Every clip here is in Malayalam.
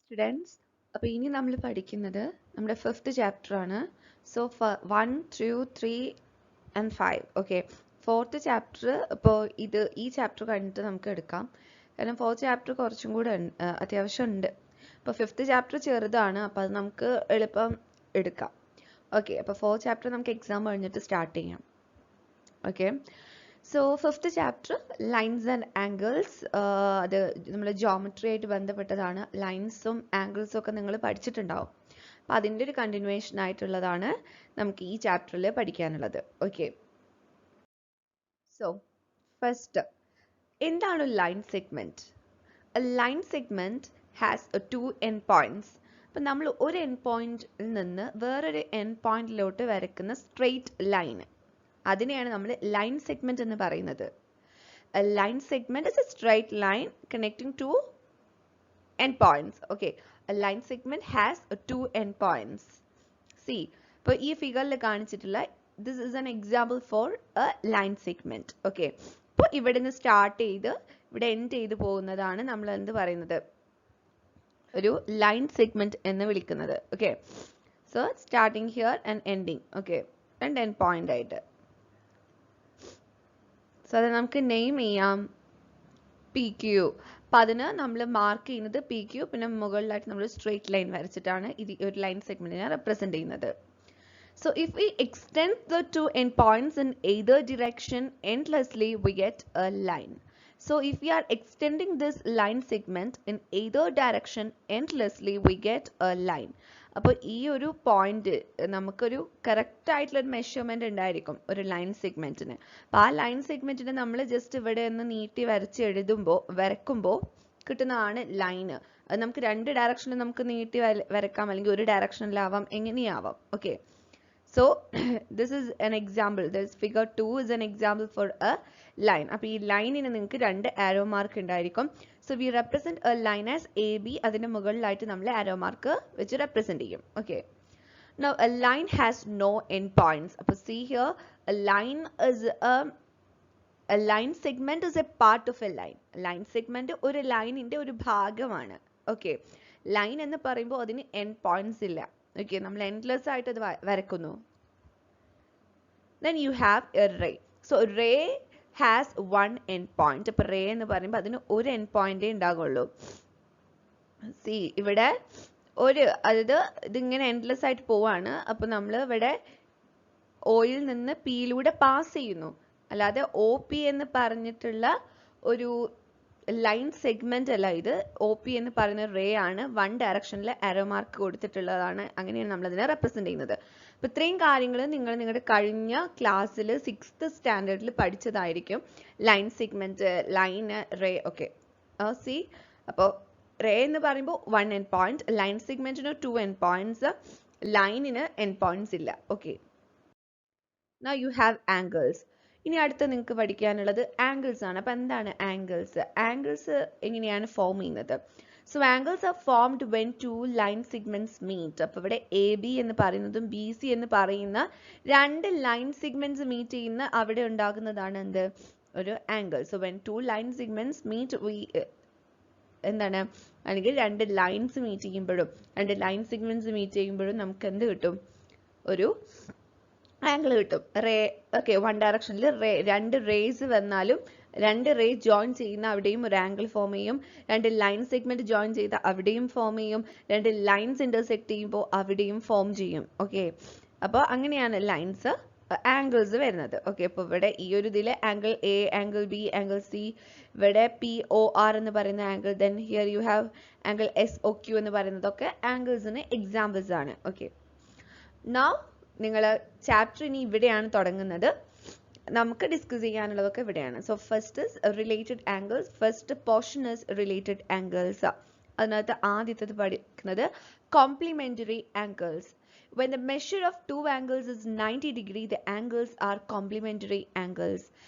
സ്റ്റുഡൻസ്, അപ്പോൾ ഇനി നമ്മൾ പഠിക്കുന്നത് നമ്മുടെ ഫിഫ്ത്ത് ചാപ്റ്റർ ആണ്. So 1, 2, 3 and 5. Okay, fourth chapter ഇപ്പോൾ ഈ ചാപ്റ്റർ കഴിഞ്ഞിട്ട് നമുക്ക് എടുക്കാം. കാരണം ഫോർത്ത് ചാപ്റ്റർ കുറച്ചും കൂടെ അത്യാവശ്യം ഉണ്ട്. അപ്പോൾ ഫിഫ്ത്ത് ചാപ്റ്റർ ചെറുതാണ്, അപ്പോൾ അത് നമുക്ക് എളുപ്പം എടുക്കാം. ഓക്കെ, അപ്പോൾ ഫോർത്ത് ചാപ്റ്റർ നമുക്ക് എക്സാം കഴിഞ്ഞിട്ട് സ്റ്റാർട്ട് ചെയ്യാം. Okay, so fifth chapter lines and angles. അത് നമ്മൾ ജോമെട്രി ആയിട്ട് ബന്ധപ്പെട്ടതാണ്. ലൈൻസും ആംഗിൾസും ഒക്കെ നിങ്ങൾ പഠിച്ചിട്ടുണ്ടാവും. അപ്പം അതിൻ്റെ ഒരു കണ്ടിന്യൂവേഷൻ ആയിട്ടുള്ളതാണ് നമുക്ക് ഈ ചാപ്റ്ററിൽ പഠിക്കാനുള്ളത്. ഓക്കെ, സോ ഫസ്റ്റ് എന്താണ് line segment? Line segment has 2 end points. അപ്പം നമ്മൾ ഒരു എൻഡ് പോയിന്റിൽ നിന്ന് വേറൊരു എൻഡ് പോയിന്റിലോട്ട് വരയ്ക്കുന്ന സ്ട്രെയിറ്റ് ലൈൻ, അതിനെയാണ് നമ്മൾ ലൈൻ സെഗ്മെന്റ് എന്ന് പറയുന്നത്. A line segment is a straight line connecting two end points. Okay, a line segment has 2 end points. See, ഇപ്പോൾ ഈ ഫിഗറിൽ കാണിച്ചിട്ടുള്ള this is an example for a line segment. Okay, അപ്പോൾ ഇവിടെ നിന്ന് സ്റ്റാർട്ട് ചെയ്ത് ഇവിടെ എൻഡ് ചെയ്ത് പോകുന്നതാണ് നമ്മൾ എന്ത് പറയുന്നത്, ഒരു ലൈൻ സെഗ്മെന്റ് എന്ന് വിളിക്കുന്നത്. Okay, so starting here and ending. Okay, രണ്ട് എൻഡ് പോയിന്റ് ആയിട്ട്. സോ അത് നമുക്ക് നെയിം ചെയ്യാം പി ക്യു. അപ്പം അതിന് നമ്മൾ മാർക്ക് ചെയ്യുന്നത് പി ക്യു, പിന്നെ മുകളിലായിട്ട് നമ്മൾ സ്ട്രെയിറ്റ് ലൈൻ വരച്ചിട്ടാണ് ഇത് ഒരു ലൈൻ സെഗ്മെന്റിനെ റെപ്രസെന്റ് ചെയ്യുന്നത്. So if we extend the 2 end points in either direction endlessly, we get a line. So if we are extending this line segment in either direction endlessly, we get a line. അപ്പോൾ ഈ ഒരു പോയിന്റ് നമുക്കൊരു കറക്റ്റ് ആയിട്ടുള്ള ഒരു മെഷർമെന്റ് ഉണ്ടായിരിക്കും ഒരു ലൈൻ സെഗ്മെന്റിന്. അപ്പോൾ ആ ലൈൻ സെഗ്മെന്റിനെ നമ്മൾ ജസ്റ്റ് ഇവിടെ ഒന്ന് നീട്ടി വരക്കുമ്പോൾ കിട്ടുന്നതാണ് ലൈന്. അത് നമുക്ക് രണ്ട് ഡയറക്ഷനിൽ നമുക്ക് നീട്ടി വരക്കാം, അല്ലെങ്കിൽ ഒരു ഡയറക്ഷനിലാവാം, എങ്ങനെയാവാം. Okay, so this is an example. This figure 2 is an example for a line. അപ്പോൾ ഈ ലൈനിന് നിങ്ങൾക്ക് രണ്ട് ആരോ മാർക്ക് ഉണ്ടായിരിക്കും. So we represent a line as AB. അതിന്റെ മുകളിലായിട്ട് നമ്മൾ ആരോ മാർക്ക് വെച്ച് റെപ്രസെന്റ് ചെയ്യും. Okay, now a line has no end points. അപ്പോൾ see here, a line is a line segment is a part of a line. Line segment ഒരു ലൈനിന്റെ ഒരു ഭാഗമാണ്. ഓക്കെ, ലൈൻ എന്ന് പറയുമ്പോൾ അതിന് എൻഡ് പോയിന്റ്സ് ഇല്ല. ഓക്കെ, നമ്മൾ എൻഡ്ലെസ് ആയിട്ട് അത് വരക്കുന്നു. Then you have a ray. So ray has one end point. അപ്പോൾ റേ എന്ന് പറയുമ്പോൾ അതിന് ഒരു എൻഡ് പോയിന്റേ ഉണ്ടാകുള്ളൂ. സി ഇവിടെ അതായത് ഇതിങ്ങനെ എൻഡ്ലെസ് ആയിട്ട് പോവാണ്. അപ്പോൾ നമ്മൾ ഇവിടെ ഓയിൽ നിന്ന് പിയിലൂടെ പാസ് ചെയ്യുന്നു, അല്ലാതെ ഒ പി എന്ന് പറഞ്ഞിട്ടുള്ള ഒരു ലൈൻ സെഗ്മെന്റ് അല്ല ഇത്. ഒ പി എന്ന് പറയുന്ന റേ ആണ്, വൺ ഡയറക്ഷനിൽ ആരോ മാർക്ക് കൊടുത്തിട്ടുള്ളതാണ്. അങ്ങനെയാണ് നമ്മൾ അതിനെ റെപ്രസെന്റ് ചെയ്യുന്നത്. അപ്പൊ ഇത്രയും കാര്യങ്ങൾ നിങ്ങൾ നിങ്ങളുടെ കഴിഞ്ഞ ക്ലാസ്സിൽ 6th സ്റ്റാൻഡേർഡിൽ പഠിച്ചതായിരിക്കും. ലൈൻ സെഗ്മെന്റ്, ലൈന്, റേ ഒക്കെ. സി, അപ്പോൾ റേ എന്ന് പറയുമ്പോൾ 1 end point, ലൈൻ സെഗ്മെന്റിന് 2 end points, ലൈനിന് എൻഡ് പോയിന്റ്സ് ഇല്ല. Okay, now you have angles. ഇനി അടുത്ത് നിങ്ങൾക്ക് പഠിക്കാനുള്ളത് ആംഗിൾസ് ആണ്. അപ്പം എന്താണ് ആംഗിൾസ്? ആംഗിൾസ് എങ്ങനെയാണ് ഫോം ചെയ്യുന്നത്? So angles are formed when two line segments meet. അപ്പോൾ ഇവിടെ എ ബി എന്ന് പറയുന്നതും ബി സി എന്ന് പറയുന്ന രണ്ട് ലൈൻ സെഗ്മെന്റ്സ് മീറ്റ് ചെയ്യുന്ന അവിടെ ഉണ്ടാകുന്നതാണ് എന്ത്, ഒരു angle. So when two line segments meet, എന്താണ്, അല്ലെങ്കിൽ രണ്ട് ലൈൻസ് മീറ്റ് ചെയ്യുമ്പോഴും രണ്ട് ലൈൻ സെഗ്മെന്റ്സ് മീറ്റ് ചെയ്യുമ്പോഴും നമുക്ക് എന്ത് കിട്ടും, ഒരു ആംഗിൾ കിട്ടും. റേ, ഓക്കെ, വൺ ഡയറക്ഷനിൽ റേ, രണ്ട് റേസ് വന്നാലും രണ്ട് റേ ജോയിൻ ചെയ്യുന്ന അവിടെയും ഒരു ആംഗിൾ ഫോം ചെയ്യും. രണ്ട് ലൈൻ സെഗ്മെന്റ് ജോയിൻ ചെയ്ത അവിടെയും ഫോം ചെയ്യും. രണ്ട് ലൈൻസ് ഇന്റർസെക്ട് ചെയ്യുമ്പോൾ അവിടെയും ഫോം ചെയ്യും. ഓക്കെ, അപ്പോൾ അങ്ങനെയാണ് ലൈൻസ്, ആംഗിൾസ് വരുന്നത്. ഓക്കെ, അപ്പോൾ ഇവിടെ ഈ ഒരു ഇതിൽ angle A, angle B, angle C, ഇവിടെ പി ഒ ആർ എന്ന് പറയുന്ന angle, then here you have angle S O Q എന്ന് പറയുന്നതൊക്കെ ആംഗിൾസിന് എക്സാമ്പിൾസ് ആണ്. ഓക്കെ, നൗ നിങ്ങൾ ചാപ്റ്റർ ഇനി ഇവിടെയാണ് തുടങ്ങുന്നത്. നമുക്ക് ഡിസ്കസ് ചെയ്യാനുള്ളതൊക്കെ ഇവിടെയാണ്. So first is related angles. First portion is related angles. അതിനകത്ത് ആദ്യത്തേത് പഠിക്കുന്നത് complementary angles. When the measure of two angles is 90 degrees, the angles are complementary angles.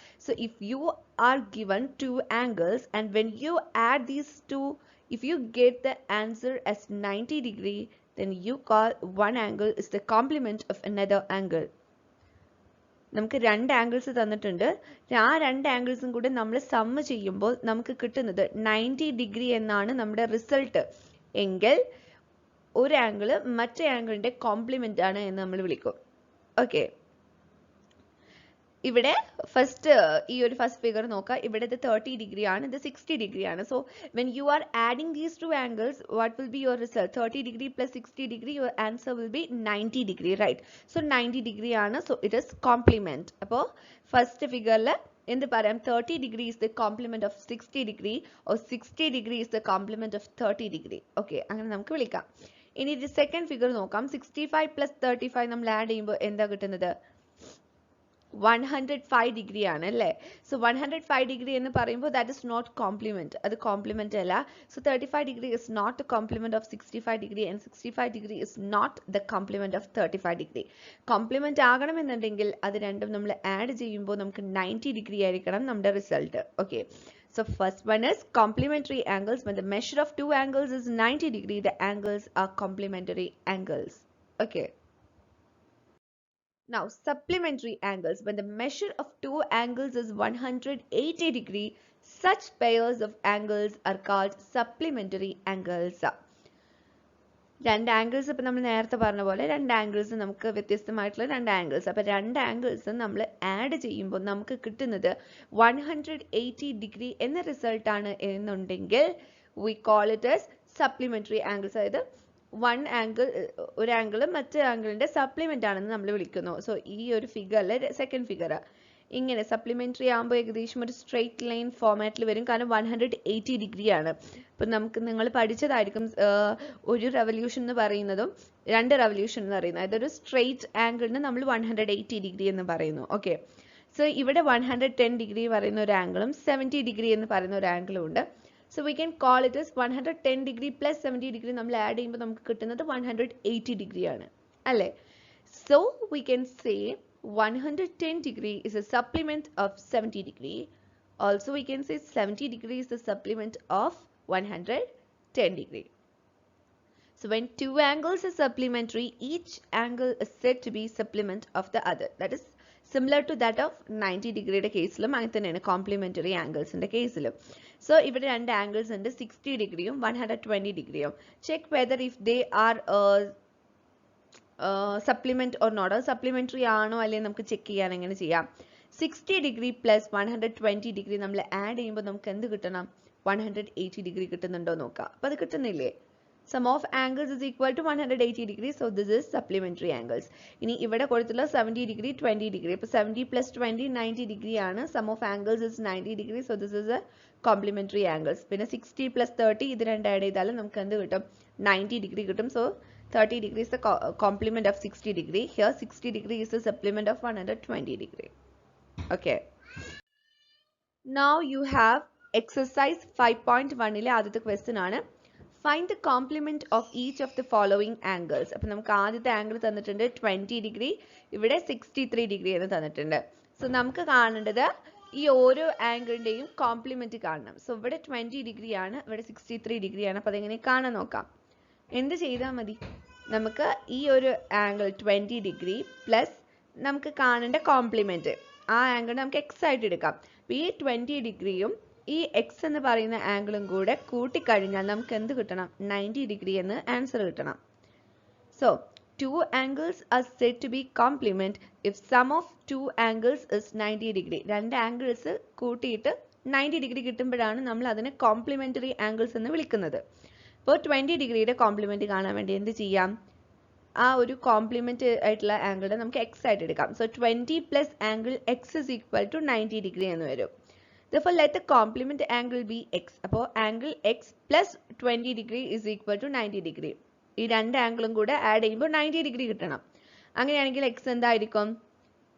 So if you are given two angles and when you add these two, if you get the answer as 90 degree, then you call one angle is the complement of another angle. നമുക്ക് രണ്ട് ആംഗിൾസ് തന്നിട്ടുണ്ട്. ആ രണ്ട് ആംഗിൾസും കൂടെ നമ്മൾ സം ചെയ്യുമ്പോൾ നമുക്ക് കിട്ടുന്നത് 90 ഡിഗ്രി എന്നാണ് നമ്മുടെ റിസൾട്ട്. എങ്കിൽ ഒരു ആംഗിൾ മറ്റേ ആംഗിളിന്റെ കോംപ്ലിമെന്റ് ആണ് എന്ന് നമ്മൾ വിളിക്കും. ഓക്കെ, ഇവിടെ ഫസ്റ്റ് ഈ ഒരു ഫസ്റ്റ് ഫിഗർ നോക്കുക. ഇവിടെ ഇത് 30 ഡിഗ്രി ആണ്, ഇത് 60 ഡിഗ്രി ആണ്. So when you are adding these two angles, what will be your result? 30 degree plus 60 degree, your answer will be 90 degree, right? So 90 degree ആണ്. So it is complement. അപ്പോൾ ഫസ്റ്റ് ഫിഗറിൽ എന്ത് പറയാം? 30 degree is the complement of 60 degree, or 60 degree is the complement of 30 degree. Okay, അങ്ങനെ നമുക്ക് വിളിക്കാം. ഇനി ഇത് സെക്കൻഡ് ഫിഗർ നോക്കാം. 65 പ്ലസ് 35 നമ്മൾ ആഡ് ചെയ്യുമ്പോൾ എന്താ കിട്ടുന്നത്? 105 ഡിഗ്രി ആണ് അല്ലേ? സോ 105 ഡിഗ്രി എന്ന് പറയുമ്പോൾ ദാറ്റ് ഇസ് നോട്ട് കോംപ്ലിമെന്റ്, അത് കോംപ്ലിമെന്റ് അല്ല. So 35 degree is not the complement of 65 degree, and 65 degree is not the complement of 35 degree. Complement ആകണമെന്നുണ്ടെങ്കിൽ അത് രണ്ടും നമ്മൾ ആഡ് ചെയ്യുമ്പോൾ നമുക്ക് 90 ഡിഗ്രി ആയിരിക്കണം നമ്മുടെ result. Okay, so first one is complementary angles. When the measure of two angles is 90 degree, the angles are complementary angles. Okay. Now, supplementary angles. When the measure of two angles is 180 degree, such pairs of angles are called supplementary angles. രണ്ട് ആംഗിൾസ് ഇപ്പം നമ്മൾ നേരത്തെ പറഞ്ഞ പോലെ രണ്ട് ആംഗിൾസ് നമുക്ക് വ്യത്യസ്തമായിട്ടുള്ള രണ്ട് ആംഗിൾസ്. അപ്പം രണ്ട് ആംഗിൾസ് നമ്മൾ ആഡ് ചെയ്യുമ്പോൾ നമുക്ക് കിട്ടുന്നത് 180 ഡിഗ്രി എന്ന റിസൾട്ടാണ് എന്നുണ്ടെങ്കിൽ we call it as supplementary angles. അതായത് ഒരു ആംഗിൾ മറ്റേ ആംഗിളിന്റെ സപ്ലിമെന്റ് ആണെന്ന് നമ്മൾ വിളിക്കുന്നു. സോ ഈ ഒരു ഫിഗറിൽ സെക്കൻഡ് ഫിഗർ ഇങ്ങനെ സപ്ലിമെന്ററി ആകുമ്പോൾ ഏകദേശം ഒരു സ്ട്രെയിറ്റ് ലൈൻ ഫോമാറ്റിൽ വരും, കാരണം 180 ഡിഗ്രി ആണ്. അപ്പം നിങ്ങൾ പഠിച്ചതായിരിക്കും ഒരു റെവല്യൂഷൻ എന്ന് പറയുന്നതും രണ്ട് റെവല്യൂഷൻ എന്ന് പറയുന്നത്. അതായത് ഒരു സ്ട്രെയിറ്റ് ആംഗിളിന് നമ്മൾ 180 ഡിഗ്രി എന്ന് പറയുന്നു. ഓക്കെ, സോ ഇവിടെ 110 ഡിഗ്രി പറയുന്ന ഒരു ആംഗിളും 70 ഡിഗ്രി എന്ന് പറയുന്ന ഒരു ആംഗിളും ഉണ്ട്. So we can call it as 110 degree plus 70 degree നമ്മൾ ആഡ് ചെയ്യുമ്പോൾ നമുക്ക് കിട്ടുന്നത് 180 ഡിഗ്രി ആണ് അല്ലേ? So we can say 110 degree is a supplement of 70 degree. Also we can say 70 degree is the supplement of 110 degree. So when two angles are supplementary, each angle is said to be supplement of the other. That is similar to that of 90 degree കേസിലും അങ്ങനെ തന്നെയാണ് കോംപ്ലിമെന്ററി ആംഗിൾസിന്റെ കേസിലും. സോ ഇവിടെ രണ്ട് ആംഗിൾസ് ഉണ്ട്, 60 ഡിഗ്രിയും 120 ഡിഗ്രിയും. Check whether if they are supplement or not. Supplementary ആണോ അല്ലെങ്കിൽ നമുക്ക് ചെക്ക് ചെയ്യാൻ എങ്ങനെ ചെയ്യാം? 60 ഡിഗ്രി പ്ലസ് 120 ഡിഗ്രി നമ്മൾ ആഡ് ചെയ്യുമ്പോൾ നമുക്ക് എന്ത് കിട്ടണം? 180 ഡിഗ്രി കിട്ടുന്നുണ്ടോ നോക്കാം. അപ്പൊ അത് കിട്ടുന്നില്ലേ? Sum of angles is equal to 180 degree. So this is supplementary angles. ഇനി ഇവിടെ കൊടുത്തുള്ള 70 ഡിഗ്രി 20 ഡിഗ്രി. അപ്പൊ 70 പ്ലസ് 20 90 ഡിഗ്രി ആണ്. Sum of angles is 90 degree. So this is a complementary angles. പിന്നെ 60 പ്ലസ് 30 ഇത് രണ്ട് ആഡ് ചെയ്താലും നമുക്ക് എന്ത് കിട്ടും? 90 ഡിഗ്രി കിട്ടും. So 30 degree is the complement of 60 degree. Here 60 degree is the supplement of 120 degree. Okay. Now you have exercise 5.1 ile ആദ്യത്തെ question ആണ്. Find the complement of each of the following angles. അപ്പോൾ നമുക്ക് ആദ്യത്തെ ആംഗിൾ തന്നിട്ടുണ്ട് 20 ഡിഗ്രി, ഇവിടെ 63 ഡിഗ്രി എന്ന് തന്നിട്ടുണ്ട്. സോ നമുക്ക് കാണേണ്ടത് ഈ ഓരോ ആംഗിളിന്റെയും കോംപ്ലിമെന്റ് കാണണം. സോ ഇവിടെ 20 ഡിഗ്രി ആണ്, ഇവിടെ 63 ഡിഗ്രി ആണ്. അപ്പോൾ അതെങ്ങനെ കാണാൻ നോക്കാം. എന്ത് ചെയ്താൽ മതി? നമുക്ക് ഈ ഒരു ആംഗിൾ 20 ഡിഗ്രി പ്ലസ് നമുക്ക് കാണേണ്ട കോംപ്ലിമെന്റ്, ആ ആംഗിൾ നമുക്ക് എക്സ് ആയിട്ട് എടുക്കാം. ഈ 20 ഡിഗ്രിയും ഈ എക്സ് എന്ന് പറയുന്ന ആംഗിളും കൂടെ കൂട്ടിക്കഴിഞ്ഞാൽ നമുക്ക് എന്ത് കിട്ടണം? 90 ഡിഗ്രി എന്ന് ആൻസർ കിട്ടണം. So two angles are said to be complement if sum of two angles is 90 degree. രണ്ട് ആംഗിൾസ് കൂട്ടിയിട്ട് 90 ഡിഗ്രി കിട്ടുമ്പോഴാണ് നമ്മൾ അതിനെ കോംപ്ലിമെന്ററി ആംഗിൾസ് എന്ന് വിളിക്കുന്നത്. അപ്പോൾ 20 ഡിഗ്രിയുടെ കോംപ്ലിമെന്റ് കാണാൻ വേണ്ടി എന്ത് ചെയ്യാം? ആ ഒരു കോംപ്ലിമെന്റ് ആയിട്ടുള്ള ആംഗിൾ നമുക്ക് എക്സ് ആയിട്ട് എടുക്കാം. So 20 plus angle X is equal to 90 degree എന്ന് വരും. Therefore let the complement angle be x. അപ്പോൾ angle X plus 20 degree is equal to 90 degree. ഈ രണ്ട് ആംഗിളും കൂടെ ആഡ് ചെയ്യുമ്പോൾ 90 ഡിഗ്രി കിട്ടണം. അങ്ങനെയാണെങ്കിൽ എക്സ് എന്തായിരിക്കും?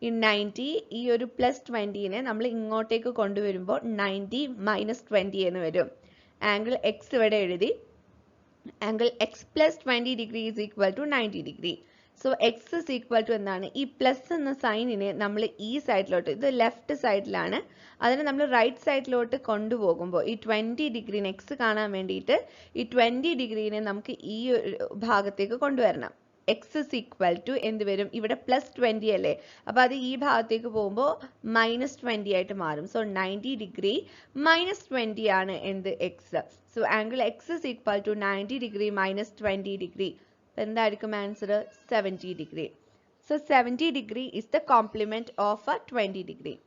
ഈ 90 ഈ ഒരു പ്ലസ് 20നെ നമ്മൾ ഇങ്ങോട്ടേക്ക് കൊണ്ടുവരുമ്പോൾ 90 മൈനസ് 20 എന്ന് വരും. ആംഗിൾ എക്സ് ഇവിടെ എഴുതി. Angle X plus 20 degree is equal to 90 degree. So X is equal to എന്താണ്? ഈ പ്ലസ് എന്ന സൈനിനെ നമ്മൾ ഈ സൈഡിലോട്ട്, ഇത് ലെഫ്റ്റ് സൈഡിലാണ്, അതിനെ നമ്മൾ റൈറ്റ് സൈഡിലോട്ട് കൊണ്ടുപോകുമ്പോൾ ഈ 20 ഡിഗ്രീനെ എക്സ് കാണാൻ വേണ്ടിയിട്ട് ഈ 20 ഡിഗ്രീനെ നമുക്ക് ഈ ഭാഗത്തേക്ക് കൊണ്ടുവരണം. എക്സ് ഇസ് ഈക്വൽ ടു എന്ത് വരും? ഇവിടെ പ്ലസ് 20 അല്ലേ, അപ്പോൾ അത് ഈ ഭാഗത്തേക്ക് പോകുമ്പോൾ മൈനസ് 20 ആയിട്ട് മാറും. സോ 90 ഡിഗ്രി മൈനസ് 20 ആണ് എന്ത്? X. So angle x is equal to 90 degree minus 20 degree. എന്തായിരിക്കും answer? 70 degree. So 70 degree is the complement of a 20 degree.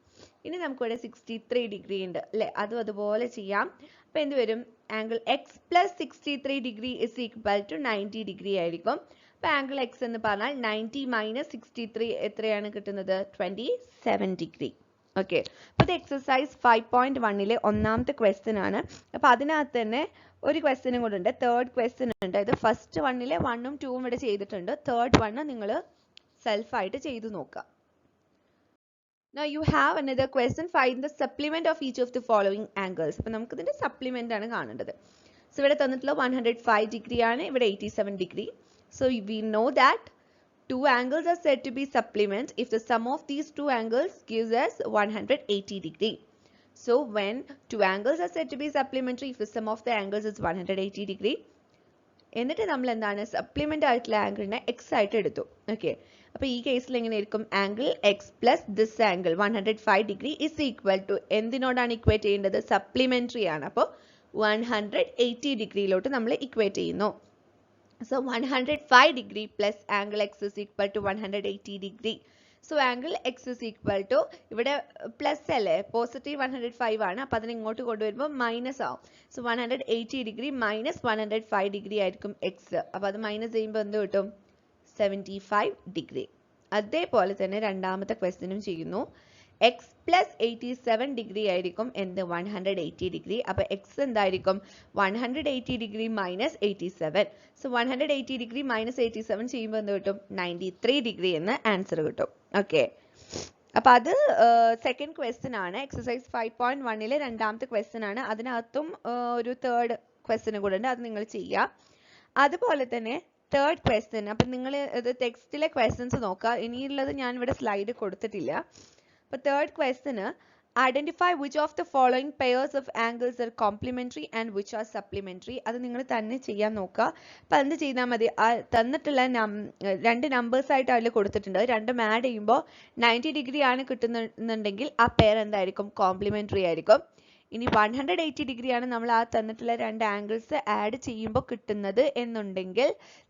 ഇനി നമുക്കിവിടെ 63 degree ഉണ്ട് അല്ലേ? അതും അതുപോലെ ചെയ്യാം. അപ്പോൾ എന്ത് വരും? Angle X plus 63 degree is equal to 90 degree ആയിരിക്കും. അപ്പോൾ ആംഗിൾ എക്സ് എന്ന് പറഞ്ഞാൽ 90 മൈനസ് 63 എത്രയാണ് കിട്ടുന്നത്? 27 ഡിഗ്രി. ഓക്കെ, അപ്പോൾ ഇത് എക്സസൈസ് 5.1 ഒന്നാമത്തെ ക്വസ്റ്റ്യൻ ആണ്. അപ്പോൾ അതിനകത്ത് തന്നെ ഒരു ക്വസ്റ്റ്യനും കൂടെ ഉണ്ട്, തേർഡ് ക്വസ്റ്റ്യൻ ഉണ്ട്. ഇത് ഫസ്റ്റ് 1 1ഉം 2ഉം ഇവിടെ ചെയ്തിട്ടുണ്ട്. തേർഡ് 1 നിങ്ങൾ സെൽഫായിട്ട് ചെയ്തു നോക്കുക. Now you have another question. Find the supplement of each of the following angles. അപ്പോൾ നമുക്ക് ഇതിന്റെ supplement ആണ് കാണേണ്ടത്. So ഇവിടെ തന്നിട്ടുള്ള 105 ഡിഗ്രി ആണ്, ഇവിടെ 87 degree. So we know that two angles are said to be supplement if the sum of these two angles gives us 180 degree. So when two angles are said to be supplementary if the sum of the angles is 180 degree, എന്നിട്ട് നമ്മൾ എന്താണ് സപ്ലിമെന്റ് ആയിട്ടുള്ള ആംഗിളിനെ എക്സ് ആയിട്ട് എടുത്തു. ഓക്കെ, അപ്പോൾ ഈ കേസിൽ എങ്ങനെയായിരിക്കും? Angle X plus this angle 105 degree is equal to എന്തിനോടാണ് ഇക്വേറ്റ് ചെയ്യേണ്ടത്? സപ്ലിമെന്ററി ആണ്. അപ്പോൾ 180 ഡിഗ്രിയിലോട്ട് നമ്മൾ ഇക്വേറ്റ് ചെയ്യുന്നു. So 105 degree plus angle x is equal to 180 degree. So angle x is equal to, ഇവിടെ പ്ലസ് അല്ലേ, പോസിറ്റീവ് 105 ആണ്. അപ്പോൾ അതിനെ ഇങ്ങോട്ട് കൊണ്ടുവരുമ്പോൾ മൈനസ് ആവും. സോ 180 ഡിഗ്രി മൈനസ് 105 ഡിഗ്രി ആയിരിക്കും എക്സ്. അപ്പോൾ അത് മൈനസ് ചെയ്യുമ്പോൾ എന്ത് കിട്ടും? 75 ഡിഗ്രി. അതേപോലെ തന്നെ രണ്ടാമത്തെ ക്വസ്റ്റ്യനും ചെയ്യുന്നു. എക്സ് പ്ലസ് 87 ഡിഗ്രി ആയിരിക്കും എന്ത്? 180 ഡിഗ്രി. അപ്പോൾ എക്സ് എന്തായിരിക്കും? 180 degree minus 87. So 180 degree minus 87 ചെയ്യുമ്പോൾ എന്ത് കിട്ടും? 93 ഡിഗ്രി എന്ന് ആൻസർ കിട്ടും. ഓക്കെ, അപ്പോൾ അത് സെക്കൻഡ് ക്വസ്റ്റ്യൻ ആണ്. എക്സസൈസ് 5.1 രണ്ടാമത്തെ ക്വസ്റ്റ്യൻ ആണ്. അതിനകത്തും ഒരു തേർഡ് ക്വസ്റ്റ്യനും കൂടെ ഉണ്ട്, അത് നിങ്ങൾ ചെയ്യുക. അതുപോലെ തന്നെ തേർഡ് ക്വസ്റ്റ്യൻ, അപ്പം നിങ്ങൾ ഇത് ടെക്സ്റ്റിലെ ക്വസ്റ്റ്യൻസ് നോക്കുക. ഇനിയുള്ളത് ഞാൻ ഇവിടെ സ്ലൈഡ് കൊടുത്തിട്ടില്ല. അപ്പോൾ തേർഡ് ക്വസ്റ്റ്യന് identify which of the following pairs of angles are complementary and which are supplementary. അത് നിങ്ങൾ തന്നെ ചെയ്യാൻ നോക്കുക. അപ്പോൾ എന്ത് ചെയ്താൽ മതി? തന്നിട്ടുള്ള രണ്ട് നമ്പേഴ്സ് ആയിട്ട് അതിൽ കൊടുത്തിട്ടുണ്ട്. രണ്ടും ആഡ് ചെയ്യുമ്പോൾ 90 ഡിഗ്രി ആണ് കിട്ടുന്നുണ്ടെങ്കിൽ ആ പെയർ എന്തായിരിക്കും? കോംപ്ലിമെന്ററി ആയിരിക്കും. ഇനി 180 ഡിഗ്രി ആണ് നമ്മൾ ആ തന്നിട്ടുള്ള രണ്ട് ആംഗിൾസ് ആഡ് ചെയ്യുമ്പോൾ കിട്ടുന്നത് എന്നുണ്ടെങ്കിൽ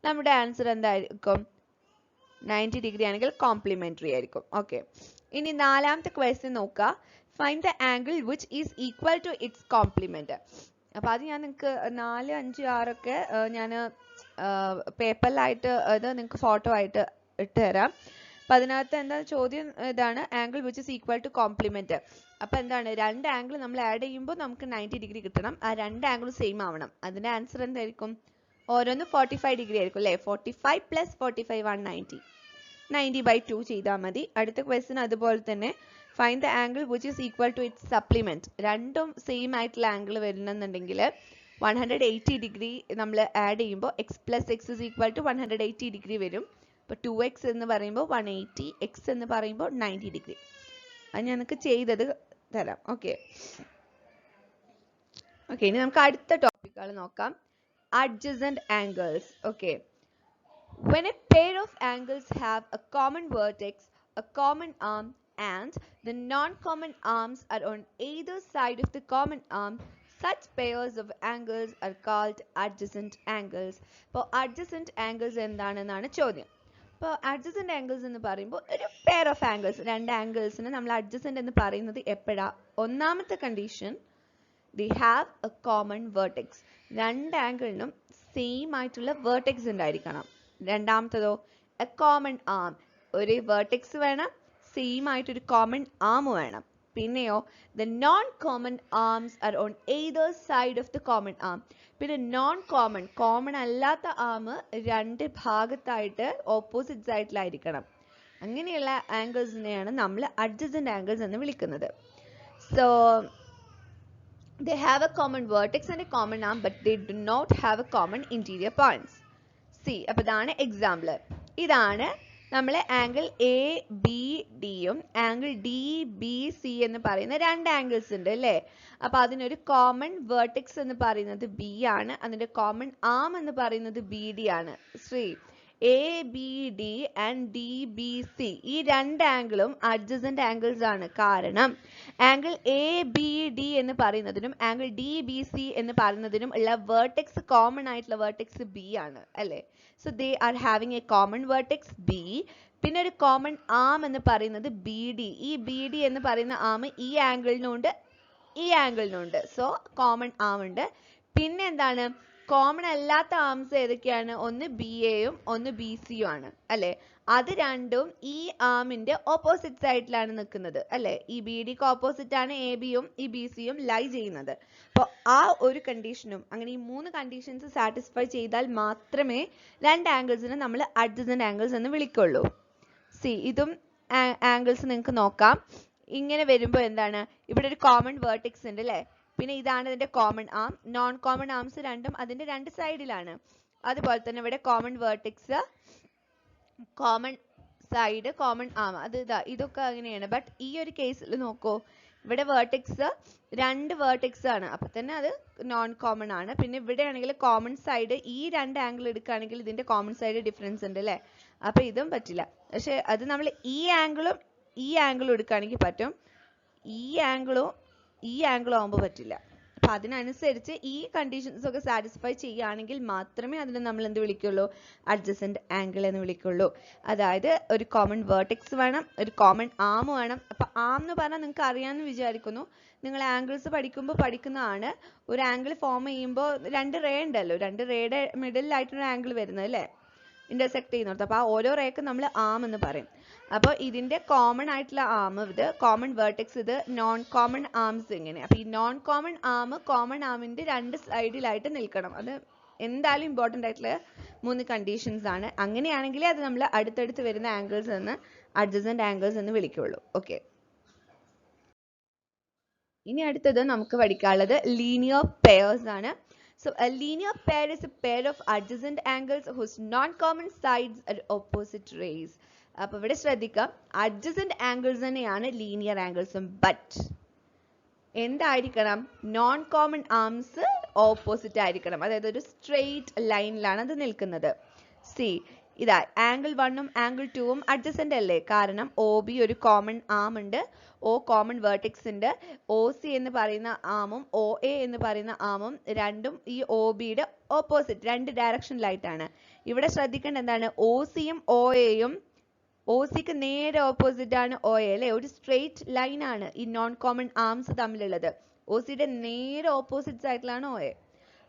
നമ്മുടെ ആൻസർ എന്തായിരിക്കും? 90 ഡിഗ്രി ആണെങ്കിൽ കോംപ്ലിമെന്ററി ആയിരിക്കും. ഓക്കെ, ഇനി നാലാമത്തെ ക്വസ്റ്റ്യൻ നോക്കുക. Find the angle which is equal to its complement. അപ്പോൾ അത് ഞാൻ നിങ്ങൾക്ക് 4, 5, 6 ഒക്കെ ഞാൻ പേപ്പറിലായിട്ട് അത് നിങ്ങൾക്ക് ഫോട്ടോ ആയിട്ട് ഇട്ട് തരാം. അപ്പോൾ അതിനകത്ത് എന്താ ചോദ്യം ഇതാണ്, angle which is equal to complement. അപ്പോൾ എന്താണ്? രണ്ട് ആംഗിൾ നമ്മൾ ആഡ് ചെയ്യുമ്പോൾ നമുക്ക് 90 ഡിഗ്രി കിട്ടണം. ആ രണ്ട് ആംഗിളും സെയിം ആവണം. അതിന്റെ ആൻസർ എന്തായിരിക്കും? ഓരോന്ന് 45 ഡിഗ്രി ആയിരിക്കും അല്ലേ? 45 പ്ലസ് 45 190. 90/2 ചെയ്താൽ മതി. അടുത്ത ക്വസ്റ്റ്യൻ അതുപോലെ തന്നെ. Find the angle which is equal to its supplement. രണ്ടും സെയിം ആയിട്ടുള്ള ആംഗിൾ വരുന്നുണ്ടെങ്കിൽ 180 ഡിഗ്രി നമ്മൾ ആഡ് ചെയ്യുമ്പോൾ X plus X is equal to 180 degree വരും. അപ്പോൾ 2x എന്ന് പറയുമ്പോൾ 180, എക്സ് എന്ന് പറയുമ്പോൾ 90 ഡിഗ്രി. അത് ഞങ്ങൾക്ക് ചെയ്തത് തരാം. ഓക്കെ, ഇനി നമുക്ക് അടുത്ത ടോപ്പിക്കുകൾ നോക്കാം. adjacent angles. Okay, when a pair of angles have a common vertex, a common arm, and the non-common arms are on either side of the common arm, such pairs of angles are called adjacent angles. അപ്പോൾ adjacent angles എന്താണെന്നാണ് ചോദ്യം. അപ്പോൾ adjacent angles എന്ന് പറയുമ്പോൾ ഒരു pair of angles, രണ്ട് ആംഗിൾസിനെ നമ്മൾ adjacent എന്ന് പറയുന്നത് എപ്പോഴാ? ഒന്നാമത്തെ condition, they have a common vertex. രണ്ട് ആംഗിളിനും സെയിം ആയിട്ടുള്ള വെർട്ടെക്സ് ഉണ്ടായിരിക്കണം. രണ്ടാമത്തതോ, എ കോമൺ ആം, ഒരു വെർട്ടെക്സ് വേണം, സെയിം ആയിട്ടൊരു കോമൺ ആം വേണം. പിന്നെയോ, the non common arms are on either side of the common arm. പിന്നെ നോൺ കോമൺ, കോമൺ അല്ലാത്ത ആം രണ്ട് ഭാഗത്തായിട്ട് ഓപ്പോസിറ്റ് സൈഡിലായിരിക്കണം. അങ്ങനെയുള്ള ആംഗിൾസിനെയാണ് നമ്മൾ അഡ്ജസന്റ് ആംഗിൾസ് എന്ന് വിളിക്കുന്നത്. So they have a common vertex and a common arm, but they do not have a common interior points. See, അപ്പോൾ ഇതാണ് എക്സാമ്പിൾ. ഇതാണ് നമ്മൾ ആംഗിൾ എ ബി ഡിയും ആംഗിൾ ഡി ബി സി എന്ന് പറയുന്ന രണ്ട് ആംഗിൾസ് ഉണ്ട് അല്ലേ? അപ്പോൾ അതിനൊരു കോമൺ വെർട്ടെക്സ് എന്ന് പറയുന്നത് ബി ആണ്, അതിന്റെ കോമൺ ആം എന്ന് പറയുന്നത് ബി ഡി ആണ്. ശ്രീ, ABD and DBC ഈ രണ്ട് ആംഗിളും അഡ്ജസന്റ് ആംഗിൾസ് ആണ്. കാരണം ആംഗിൾ ABD എന്ന് പറയുന്നതിനും ആംഗിൾ DBC എന്ന് പറയുന്നതിനും ഉള്ള വേർട്ടെക്സ് കോമൺ ആയിട്ടുള്ള വേർട്ടെക്സ് B ആണ് അല്ലേ. So they are having A common vertex B. പിന്നെ ഒരു കോമൺ ആം എന്ന് പറയുന്നത് BD. ഈ BD എന്ന് പറയുന്ന ആം ഈ ആംഗിളിനുണ്ട് ഈ ആംഗിളിനുണ്ട്. സോ കോമൺ ആം ഉണ്ട്. പിന്നെ എന്താണ് കോമൺ അല്ലാത്ത ആംസ് ഏതൊക്കെയാണ്? ഒന്ന് BAയും ഒന്ന് BCയും ആണ് അല്ലെ. അത് രണ്ടും ഈ ആമിന്റെ ഓപ്പോസിറ്റ് സൈഡിലാണ് നിൽക്കുന്നത് അല്ലെ. ഈ BDക്ക് ഓപ്പോസിറ്റ് ആണ് ABയും ഈ BCയും ലൈ ചെയ്യുന്നത്. അപ്പോൾ ആ ഒരു കണ്ടീഷനും അങ്ങനെ ഈ മൂന്ന് കണ്ടീഷൻസ് സാറ്റിസ്ഫൈ ചെയ്താൽ മാത്രമേ രണ്ട് ആംഗിൾസിനെ നമ്മൾ അഡ്ജസന്റ് ആംഗിൾസ് എന്ന് വിളിക്കുള്ളൂ. ഇതും ആംഗിൾസ് നിങ്ങൾക്ക് നോക്കാം. ഇങ്ങനെ വരുമ്പോൾ എന്താണ്, ഇവിടെ ഒരു കോമൺ വേർട്ടെക്സ് ഉണ്ട് അല്ലേ. പിന്നെ ഇതാണ് ഇതിന്റെ common arm. Non common arms രണ്ടും അതിന്റെ രണ്ട് സൈഡിലാണ്. അതുപോലെ തന്നെ ഇവിടെ common vertex, common side, common arm, അത് ഇതൊക്കെ അങ്ങനെയാണ്. ബട്ട് ഈ ഒരു കേസിൽ നോക്കൂ, ഇവിടെ വേർട്ടെക്സ് രണ്ട് വേർട്ടെക്സ് ആണ്, അപ്പൊ തന്നെ അത് നോൺ കോമൺ ആണ്. പിന്നെ ഇവിടെ ആണെങ്കിൽ കോമൺ സൈഡ്, ഈ രണ്ട് ആംഗിൾ എടുക്കുകയാണെങ്കിൽ ഇതിന്റെ കോമൺ സൈഡ് ഡിഫറൻസ് ഉണ്ട് അല്ലേ. അപ്പൊ ഇതും പറ്റില്ല. പക്ഷെ അത് നമ്മൾ ഈ ആംഗിളും എടുക്കുകയാണെങ്കിൽ പറ്റും, ഈ ആംഗിളും ആകുമ്പോൾ പറ്റില്ല. അപ്പൊ അതിനനുസരിച്ച് ഈ കണ്ടീഷൻസ് ഒക്കെ സാറ്റിസ്ഫൈ ചെയ്യുകയാണെങ്കിൽ മാത്രമേ അതിനെ നമ്മൾ എന്ത് വിളിക്കുള്ളൂ? അഡ്ജസന്റ് ആംഗിൾ എന്ന് വിളിക്കുള്ളൂ. അതായത് ഒരു കോമൺ വേർട്ടെക്സ് വേണം, ഒരു കോമൺ ആം വേണം. അപ്പൊ ആം എന്ന് പറഞ്ഞാൽ നിങ്ങൾക്ക് അറിയാമെന്ന് വിചാരിക്കുന്നു. നിങ്ങൾ ആംഗിൾസ് പഠിക്കുമ്പോൾ പഠിക്കുന്നതാണ്. ഒരു ആംഗിൾ ഫോം ചെയ്യുമ്പോൾ രണ്ട് റേ ഉണ്ടല്ലോ, രണ്ട് റേയുടെ മിഡിലായിട്ടൊരു ആംഗിൾ വരുന്നത് അല്ലേ, ഇന്റർസെക്ട് ചെയ്യുന്നത്. അപ്പൊ ആ ഓരോ റേക്ക് നമ്മൾ ആം എന്ന് പറയും. അപ്പോൾ ഇതിന്റെ കോമൺ ആയിട്ടുള്ള ആം ഇത്, കോമൺ വേർട്ടെക്സ് ഇത്, നോൺ കോമൺ ആംസ് ഇങ്ങനെ. അപ്പൊ ഈ നോൺ കോമൺ ആം കോമൺ ആമിന്റെ രണ്ട് സൈഡിലായിട്ട് നിൽക്കണം. അത് എന്തായാലും ഇമ്പോർട്ടൻ്റ് ആയിട്ടുള്ള മൂന്ന് കണ്ടീഷൻസ് ആണ്. അങ്ങനെയാണെങ്കിലേ അത് നമ്മൾ അടുത്തടുത്ത് വരുന്ന ആംഗിൾസ് എന്ന് അഡ്ജസന്റ് ആംഗിൾസ് എന്ന് വിളിക്കുള്ളൂ. ഓക്കെ, ഇനി അടുത്തത് നമുക്ക് പഠിക്കാനുള്ളത് ലീനിയർ പെയർസ് ആണ്. So a linear pair is a pair of adjacent angles whose non-common sides are opposite rays. അപ്പോൾ ഇവിടെ ശ്രദ്ധിക്കാം, അഡ്ജസന്റ് ആംഗിൾസ് തന്നെയാണ് ലീനിയർ ആംഗിൾസും. ബട്ട് എന്തായിരിക്കണം? നോൺ കോമൺ ആംസ് ഓപ്പോസിറ്റ് ആയിരിക്കണം. അതായത് ഒരു സ്ട്രെയിറ്റ് ലൈനിലാണ് അത് നിൽക്കുന്നത്. ഇതാ ആംഗിൾ 1ഉം ആംഗിൾ 2ഉം അഡ്ജസന്റ് അല്ലേ. കാരണം OB ഒരു കോമൺ ആം ഉണ്ട്, O കോമൺ വേർട്ടെക്സ് ഉണ്ട്. OC എന്ന് പറയുന്ന ആമും OA എന്ന് പറയുന്ന ആമും രണ്ടും ഈ OBയുടെ ഓപ്പോസിറ്റ് രണ്ട് ഡയറക്ഷനിലായിട്ടാണ്. ഇവിടെ ശ്രദ്ധിക്കേണ്ട എന്താണ്, OCയും OAയും, OCക്ക് നേരെ ഓപ്പോസിറ്റ് ആണ് OA അല്ലെ. ഒരു സ്ട്രെയിറ്റ് ലൈൻ ആണ് ഈ നോൺ കോമൺ ആംസ് തമ്മിലുള്ളത്. OCയുടെ നേരെ ഓപ്പോസിറ്റ് സൈഡിലാണ് OA.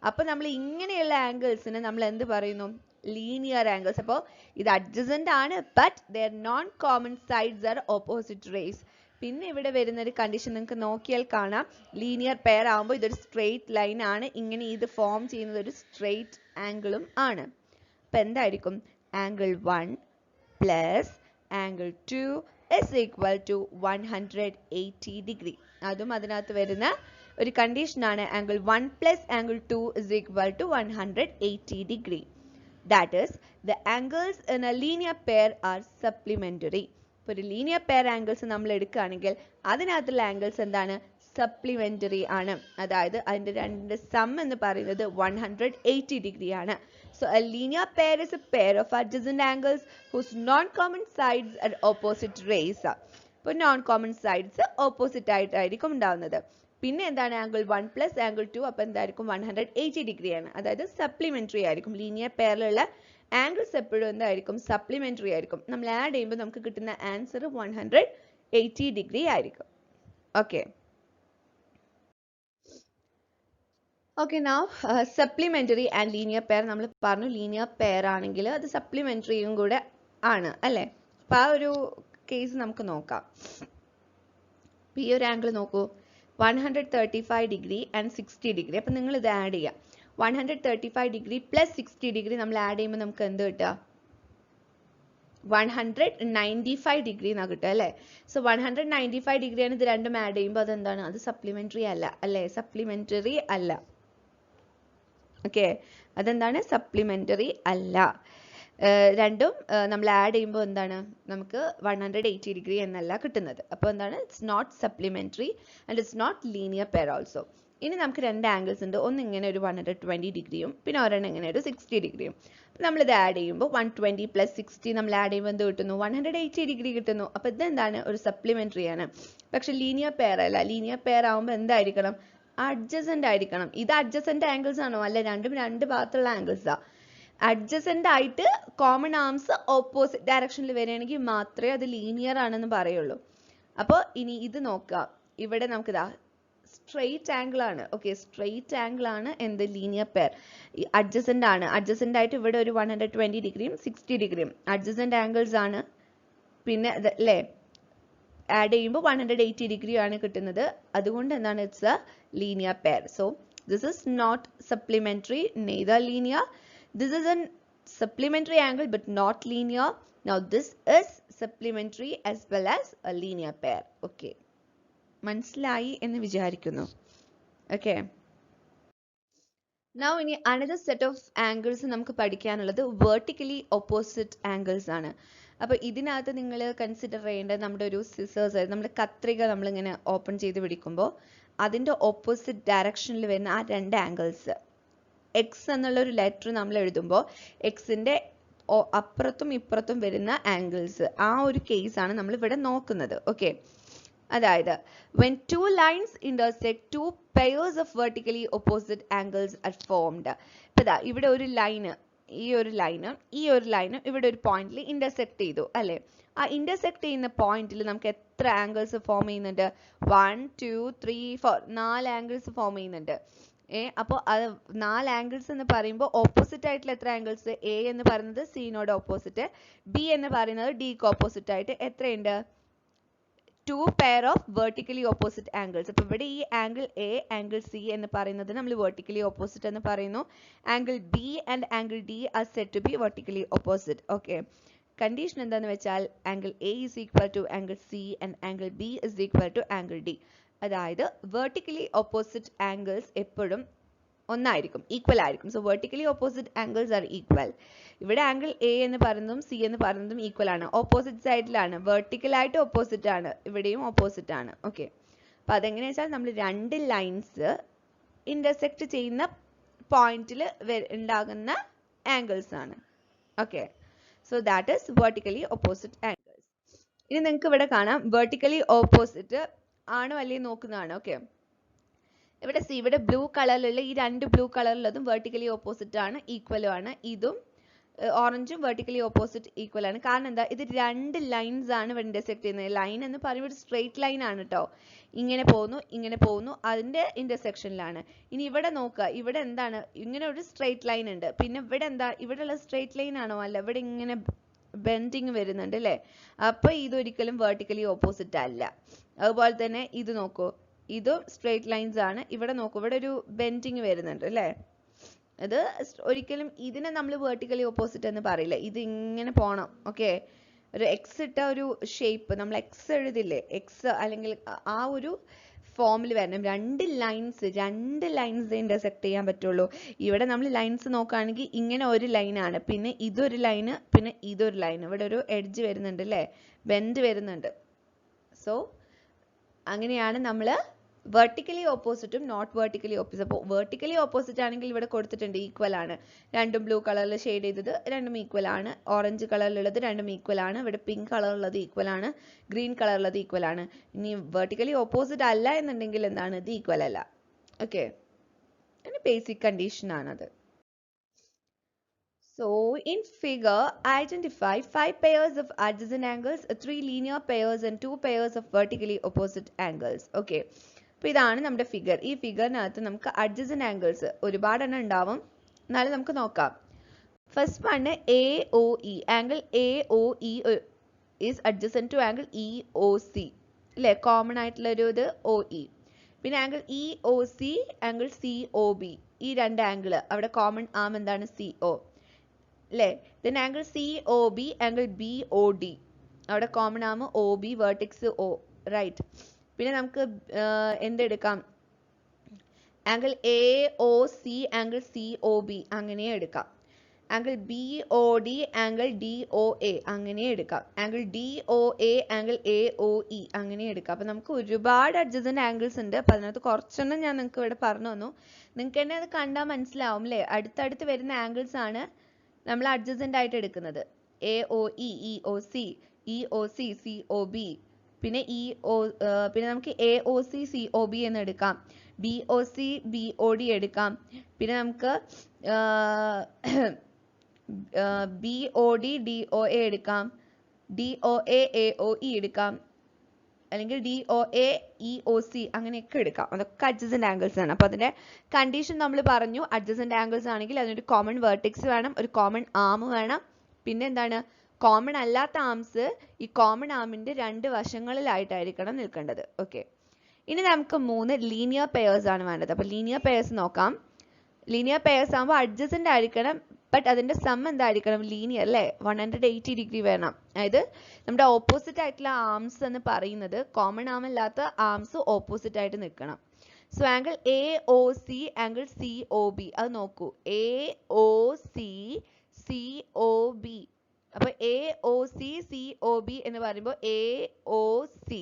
അപ്പൊ നമ്മൾ ഇങ്ങനെയുള്ള ആംഗിൾസിന് നമ്മൾ എന്ത് പറയുന്നു? Linear angles. അപ്പോൾ ഇത് അഡ്ജസന്റ് ആണ്, but their non common sides are opposite rays. പിന്നെ ഇവിടെ വരുന്ന ഒരു കണ്ടീഷൻ നിങ്ങൾക്ക് നോക്കിയാൽ കാണാം, ലീനിയർ പെയർ ആകുമ്പോൾ ഇതൊരു സ്ട്രെയിറ്റ് ലൈൻ ആണ്, ഇങ്ങനെ ഇത് ഫോം ചെയ്യുന്നത് ഒരു സ്ട്രെയിറ്റ് ആംഗിളും ആണ്. അപ്പൊ എന്തായിരിക്കും? Angle 1 plus angle 2 is equal to 180 degree. അതും അതിനകത്ത് വരുന്ന ഒരു കണ്ടീഷൻ ആണ്. Angle 1 plus angle 2 is equal to 180 degree. That is, the angles in a linear pair are supplementary. ഇപ്പോൾ ഒരു ലീനിയർ പെയർ ആംഗിൾസ് നമ്മൾ എടുക്കുകയാണെങ്കിൽ അതിനകത്തുള്ള ആംഗിൾസ് എന്താണ്? സപ്ലിമെന്ററി ആണ്. അതായത് അതിന്റെ രണ്ട് സം എന്ന് പറയുന്നത് 180 ഡിഗ്രി ആണ്. So a linear pair is a pair of adjacent angles whose non-common sides are opposite rays. ഇപ്പോൾ നോൺ കോമൺ സൈഡ്സ് ഓപ്പോസിറ്റ് ആയിട്ടായിരിക്കും ഉണ്ടാവുന്നത്. പിന്നെ എന്താണ്? ആംഗിൾ 1 പ്ലസ് ആംഗിൾ 2, അപ്പോൾ എന്തായിരിക്കും? 180 ഡിഗ്രിയാണ്. അതായത് സപ്ലിമെന്ററി ആയിരിക്കും. ലീനിയർ പെയറിലുള്ള ആംഗിൾസ് എപ്പോഴും എന്തായിരിക്കും? സപ്ലിമെന്ററി ആയിരിക്കും. നമ്മൾ ആഡ് ചെയ്യുമ്പോൾ നമുക്ക് കിട്ടുന്ന ആൻസർ 180 ഡിഗ്രി ആയിരിക്കും. Okay, now supplementary and linear pair നമ്മൾ പറഞ്ഞു. ലീനിയർ പെയർ ആണെങ്കിൽ അത് സപ്ലിമെന്ററിയും കൂടെ ആണ് അല്ലേ. അപ്പൊ ആ ഒരു കേസ് നമുക്ക് നോക്കാം. ഈ ഒരു ആംഗിൾ നോക്കൂ, 135 ഡിഗ്രി ആൻഡ് 60 ഡിഗ്രി. അപ്പൊ നിങ്ങൾ ഇത് ആഡ് ചെയ്യാം. 135 ഡിഗ്രി പ്ലസ് 60 ഡിഗ്രി നമ്മൾ ആഡ് ചെയ്യുമ്പോൾ നമുക്ക് എന്ത് കിട്ടുക? 195 ഡിഗ്രി എന്നാ കിട്ടുക അല്ലേ. സോ 195 ഡിഗ്രിയാണ് ഇത് രണ്ടും ആഡ് ചെയ്യുമ്പോൾ അതെന്താണ്? അത് സപ്ലിമെന്ററി അല്ല അല്ലേ, സപ്ലിമെന്ററി അല്ല. ഓക്കെ, അതെന്താണ്? സപ്ലിമെന്ററി അല്ല. രണ്ടും നമ്മൾ ആഡ് ചെയ്യുമ്പോൾ എന്താണ്? നമുക്ക് 180 ഡിഗ്രി എന്നല്ല കിട്ടുന്നത്. അപ്പോൾ എന്താണ്? It's not supplementary and it's not linear pair also. ഇനി നമുക്ക് രണ്ട് ആംഗിൾസ് ഉണ്ട്. ഒന്ന് ഇങ്ങനെ ഒരു 120 ഡിഗ്രിയും പിന്നെ ഒരെണ്ണം ഇങ്ങനെ ഒരു 60 ഡിഗ്രിയും. നമ്മളിത് ആഡ് ചെയ്യുമ്പോൾ 120 പ്ലസ് 60 നമ്മൾ ആഡ് ചെയ്യുമ്പോൾ എന്ത് കിട്ടുന്നു? 180 ഡിഗ്രി കിട്ടുന്നു. അപ്പോൾ ഇതെന്താണ്? ഒരു സപ്ലിമെന്ററി ആണ്. പക്ഷെ ലീനിയർ പെയർ അല്ല. ലീനിയർ പെയർ ആവുമ്പോൾ എന്തായിരിക്കണം? അഡ്ജസന്റ് ആയിരിക്കണം. ഇത് അഡ്ജസന്റ് ആംഗിൾസ് ആണോ? അല്ല, രണ്ടും രണ്ട് ഭാഗത്തുള്ള ആംഗിൾസാ. അഡ്ജസന്റ് ആയിട്ട് കോമൺ ആംസ് ഓപ്പോസിറ്റ് ഡയറക്ഷനിൽ വരികയാണെങ്കിൽ മാത്രമേ അത് ലീനിയർ ആണെന്ന് പറയുള്ളൂ. അപ്പോൾ ഇനി ഇത് നോക്കുക. ഇവിടെ നമുക്കിതാ സ്ട്രെയിറ്റ് ആംഗിൾ ആണ്. ഓക്കെ, സ്ട്രെയിറ്റ് ആംഗിൾ ആണ് എന്ത്? Linear pair. അഡ്ജസന്റ് ആണ്. അഡ്ജസന്റ് ആയിട്ട് ഇവിടെ ഒരു 120 ഡിഗ്രിയും 60 ഡിഗ്രിയും അഡ്ജസന്റ് ആംഗിൾസ് ആണ്. പിന്നെ അല്ലേ, ആഡ് ചെയ്യുമ്പോൾ 180 ഡിഗ്രി ആണ് കിട്ടുന്നത്. അതുകൊണ്ട് എന്താണ്? It's a linear pair. So this is not supplementary, neither linear. This is an supplementary angle but not linear. Now this is supplementary as well as a linear pair. Okay, മനസ്സിലായി എന്ന് വിചാരിക്കുന്നു. Okay, now ഇനി another set of angles നമുക്ക് പഠിക്കാനുള്ളത് vertically opposite angles ആണ്. അപ്പോൾ ഇതിനകത്ത് നിങ്ങൾ കൺസിഡർ ചെയ്യേണ്ടത് നമ്മുടെ ഒരു സിസേഴ്സ്, നമ്മുടെ കത്രിക നമ്മളിങ്ങനെ ഓപ്പൺ ചെയ്ത് പിടിക്കുമ്പോൾ അതിൻ്റെ ഓപ്പോസിറ്റ് ഡയറക്ഷനിൽ വരുന്ന ആ രണ്ട് ആംഗിൾസ്, എക്സ് എന്നുള്ള ഒരു ലെറ്റർ നമ്മൾ എഴുതുമ്പോൾ എക്സിൻ്റെ അപ്പുറത്തും ഇപ്പുറത്തും വരുന്ന ആംഗിൾസ്, ആ ഒരു കേസാണ് നമ്മൾ ഇവിടെ നോക്കുന്നത്. ഓക്കെ, അതായത് when two lines intersect, two pairs of vertically opposite angles are formed. ഇതാ ഇവിടെ ഒരു ലൈന്, ഈ ഒരു ലൈനും ഈ ഒരു ലൈനും ഇവിടെ ഒരു പോയിന്റിൽ ഇന്റർസെക്ട് ചെയ്തു അല്ലേ? ആ ഇന്റർസെക്ട് ചെയ്യുന്ന പോയിന്റിൽ നമുക്ക് എത്ര ആംഗിൾസ് ഫോം ചെയ്യുന്നുണ്ട്? 1 2 3 4 4 ആംഗിൾസ് ഫോം ചെയ്യുന്നുണ്ട്. അപ്പോൾ അത് 4 ആംഗിൾസ് എന്ന് പറയുമ്പോൾ ഓപ്പോസിറ്റ് ആയിട്ടുള്ള എത്ര ആംഗിൾസ്? എ എന്ന് പറയുന്നത് സിനോട് ഓപ്പോസിറ്റ്, ബി എന്ന് പറയുന്നത് ഡിക്ക് ഓപ്പോസിറ്റ് ആയിട്ട് എത്രയുണ്ട്? 2 pair of vertically opposite angles. അപ്പോൾ ഇവിടെ ഈ ആംഗിൾ എ, ആംഗിൾ സി എന്ന് പറയുന്നത് നമ്മൾ വെർട്ടിക്കലി ഓപ്പോസിറ്റ് എന്ന് പറയുന്നു. Angle B and angle D are said to be vertically opposite. Okay, condition എന്താണെന്ന് വെച്ചാൽ angle A is equal to angle C and angle B is equal to angle D. അതായത് വെർട്ടിക്കലി ഓപ്പോസിറ്റ് ആംഗിൾസ് എപ്പോഴും ഒന്നായിരിക്കും, ഈക്വൽ ആയിരിക്കും. So vertically opposite angles are equal. ഇവിടെ ആംഗിൾ എ എന്ന് പറയുന്നതും സി എന്ന് പറയുന്നതും ഈക്വൽ ആണ്, ഓപ്പോസിറ്റ് സൈഡിലാണ്, വെർട്ടിക്കലായിട്ട് ഓപ്പോസിറ്റ് ആണ്, ഇവിടെയും ഓപ്പോസിറ്റ് ആണ്. ഓക്കെ, അപ്പോൾ അതെങ്ങനെയാ വെച്ചാൽ നമ്മൾ രണ്ട് ലൈൻസ് ഇന്റർസെക്ട് ചെയ്യുന്ന പോയിന്റിൽ ഉണ്ടാകുന്ന ആംഗിൾസ് ആണ്. Okay, so that is vertically opposite angles. ഇനി നിങ്ങൾക്ക് ഇവിടെ കാണാം വെർട്ടിക്കലി ഓപ്പോസിറ്റ് ആണോ അല്ലേ നോക്കുന്നതാണ്. ഓക്കെ, ഇവിടെ സി, ഇവിടെ ബ്ലൂ കളറിലുള്ള ഈ രണ്ട് ബ്ലൂ കളറിലുള്ളതും വെർട്ടിക്കലി ഓപ്പോസിറ്റ് ആണ്, ഈക്വലും ആണ്. ഇതും ഓറഞ്ചും വെർട്ടിക്കലി ഓപ്പോസിറ്റ് ഈക്വൽ ആണ്. കാരണം എന്താ? ഇത് രണ്ട് ലൈൻസ് ആണ് ഇവിടെ ഇന്റർസെക്ട് ചെയ്യുന്നത്. ലൈൻ എന്ന് പറയുമ്പോൾ ഒരു സ്ട്രെയിറ്റ് ലൈൻ ആണ് കേട്ടോ. ഇങ്ങനെ പോകുന്നു, ഇങ്ങനെ പോകുന്നു, അതിന്റെ ഇന്റർസെക്ഷനിലാണ്. ഇനി ഇവിടെ നോക്കുക, ഇവിടെ എന്താണ്? ഇങ്ങനെ ഒരു സ്ട്രെയിറ്റ് ലൈൻ ഉണ്ട്. പിന്നെ ഇവിടെ എന്താ? ഇവിടെയുള്ള സ്ട്രെയിറ്റ് ലൈൻ ആണോ? അല്ല, ഇവിടെ ഇങ്ങനെ ബെൻഡിങ് വരുന്നുണ്ട് അല്ലേ? അപ്പൊ ഇതൊരിക്കലും വെർട്ടിക്കലി ഓപ്പോസിറ്റ് അല്ല. അതുപോലെ തന്നെ ഇത് നോക്കൂ, ഇതും സ്ട്രെയിറ്റ് ലൈൻസ് ആണ്. ഇവിടെ നോക്കൂ, ഇവിടെ ഒരു ബെൻഡിങ് വരുന്നുണ്ട് അല്ലേ? ഇത് ഒരിക്കലും ഇതിനെ നമ്മൾ വെർട്ടിക്കലി ഓപ്പോസിറ്റ് എന്ന് പറയില്ല. ഇത് ഇങ്ങനെ പോണം. ഓക്കെ, ഒരു എക്സ് ഇട്ട ഒരു ഷേപ്പ്, നമ്മൾ എക്സ് എഴുതില്ലേ, എക്സ് അല്ലെങ്കിൽ ആ ഒരു ഫോമിൽ വരണം. രണ്ട് ലൈൻസ് ഇന്റർസെക്ട് ചെയ്യാൻ പറ്റുള്ളൂ. ഇവിടെ നമ്മൾ ലൈൻസ് നോക്കുകയാണെങ്കിൽ ഇങ്ങനെ ഒരു ലൈനാണ്, പിന്നെ ഇതൊരു ലൈന്, പിന്നെ ഇതൊരു ലൈൻ, ഇവിടെ ഒരു എഡ്ജ് വരുന്നുണ്ട് അല്ലേ, ബെൻഡ് വരുന്നുണ്ട്. സോ അങ്ങനെയാണ് നമ്മൾ വെർട്ടിക്കലി ഓപ്പോസിറ്റും നോട്ട് വെർട്ടിക്കലി ഓപ്പോസിറ്റ്. അപ്പോൾ വെർട്ടിക്കലി ഓപ്പോസിറ്റ് ആണെങ്കിൽ ഇവിടെ കൊടുത്തിട്ടുണ്ട് ഈക്വൽ ആണ്. രണ്ടും ബ്ലൂ കളറിൽ ഷെയ്ഡ് ചെയ്തത് രണ്ടും ഈക്വൽ ആണ്. ഓറഞ്ച് കളറിലുള്ളത് രണ്ടും ഈക്വൽ ആണ്. ഇവിടെ പിങ്ക് കളറുള്ളത് ഈക്വൽ ആണ്, ഗ്രീൻ കളറുള്ളത് ഈക്വൽ ആണ്. ഇനി വെർട്ടിക്കലി ഓപ്പോസിറ്റ് അല്ല എന്നുണ്ടെങ്കിൽ എന്താണ്? ഇത് ഈക്വൽ അല്ല. ഓക്കെ, ബേസിക് കണ്ടീഷൻ ആണത്. So in figure, identify 5 pairs of adjacent angles, 3 linear pairs and 2 pairs of vertically opposite angles. Okay, അപ്പോൾ ഇതാണ് നമ്മുടെ ഫിഗർ. ഈ ഫിഗറിനകത്ത് നമുക്ക് അഡ്ജസന്റ് ആംഗിൾസ് ഒരുപാടെണ്ണം ഉണ്ടാവും. എന്നാലും നമുക്ക് നോക്കാം. First one AOE. Angle AOE is adjacent to angle EOC അല്ലേ? കോമൺ ആയിട്ടുള്ള ഒരു ഇത് OE. പിന്നെ ആംഗിൾ EOC, ആംഗിൾ COB, ഈ രണ്ട് ആംഗിൾ അവിടെ കോമൺ ആം എന്താണ്? CO അല്ലേ? then angle COB, angle BOD, അവിടെ കോമൺ ആം OB, വെർട്ടിക്സ് O, റൈറ്റ്. പിന്നെ നമുക്ക് എന്തെടുക്കാം? ആംഗിൾ AOC, ആംഗിൾ COB അങ്ങനെ എടുക്കാം. Angle B O D, angle D O A അങ്ങനെ എടുക്കാം. Angle D O A, angle A O E അങ്ങനെ എടുക്കാം. അപ്പം നമുക്ക് ഒരുപാട് അഡ്ജസന്റ് ആംഗിൾസ് ഉണ്ട്. അപ്പം അതിനകത്ത് കുറച്ചെണ്ണം ഞാൻ നിങ്ങൾക്ക് ഇവിടെ പറഞ്ഞു തന്നു. നിങ്ങൾക്ക് തന്നെ അത് കണ്ടാൽ മനസ്സിലാവും അല്ലേ? അടുത്തടുത്ത് വരുന്ന ആംഗിൾസ് ആണ് നമ്മൾ അഡ്ജസന്റ് ആയിട്ട് എടുക്കുന്നത്. A O E, E O C, E O C, C O B, പിന്നെ പിന്നെ നമുക്ക് A O C, C O B എന്ന് എടുക്കാം. B O C, B O D എടുക്കാം. പിന്നെ നമുക്ക് B O D, D O A എടുക്കാം. D O A, A O E എടുക്കാം. അല്ലെങ്കിൽ D O A, E O C അങ്ങനെയൊക്കെ എടുക്കാം. അതൊക്കെ അഡ്ജസന്റ് ആംഗിൾസ് ആണ്. അപ്പോൾ അതിന്റെ കണ്ടീഷൻ നമ്മൾ പറഞ്ഞു. അഡ്ജസന്റ് ആംഗിൾസ് ആണെങ്കിൽ അതിനൊരു കോമൺ വെർട്ടെക്സ് വേണം, ഒരു കോമൺ ആം വേണം. പിന്നെ എന്താണ്, കോമൺ അല്ലാത്ത ആംസ് ഈ കോമൺ ആമിന്റെ രണ്ട് വശങ്ങളിലായിട്ടായിരിക്കണം നിൽക്കേണ്ടത്. ഓക്കെ, ഇനി നമുക്ക് 3 ലീനിയർ പെയേഴ്സ് ആണ് വേണ്ടത്. അപ്പോൾ ലീനിയർ പെയേഴ്സ് നോക്കാം. ലീനിയർ പെയേഴ്സ് ആകുമ്പോൾ അഡ്ജസന്റ് ആയിരിക്കണം, ബട്ട് അതിന്റെ സം എന്തായിരിക്കണം, ലീനിയർ അല്ലേ? 180 ഡിഗ്രി വേണം. അതായത് നമ്മുടെ ഓപ്പോസിറ്റ് ആയിട്ടുള്ള ആംസ് എന്ന് പറയുന്നത് കോമൺ ആം അല്ലാത്ത ആംസ് ഓപ്പോസിറ്റ് ആയിട്ട് നിൽക്കണം. So angle A O C, angle C O B, അത് നോക്കൂ. A O C, C O B. അപ്പൊ A O C, C O B എന്ന് പറയുമ്പോൾ A O C,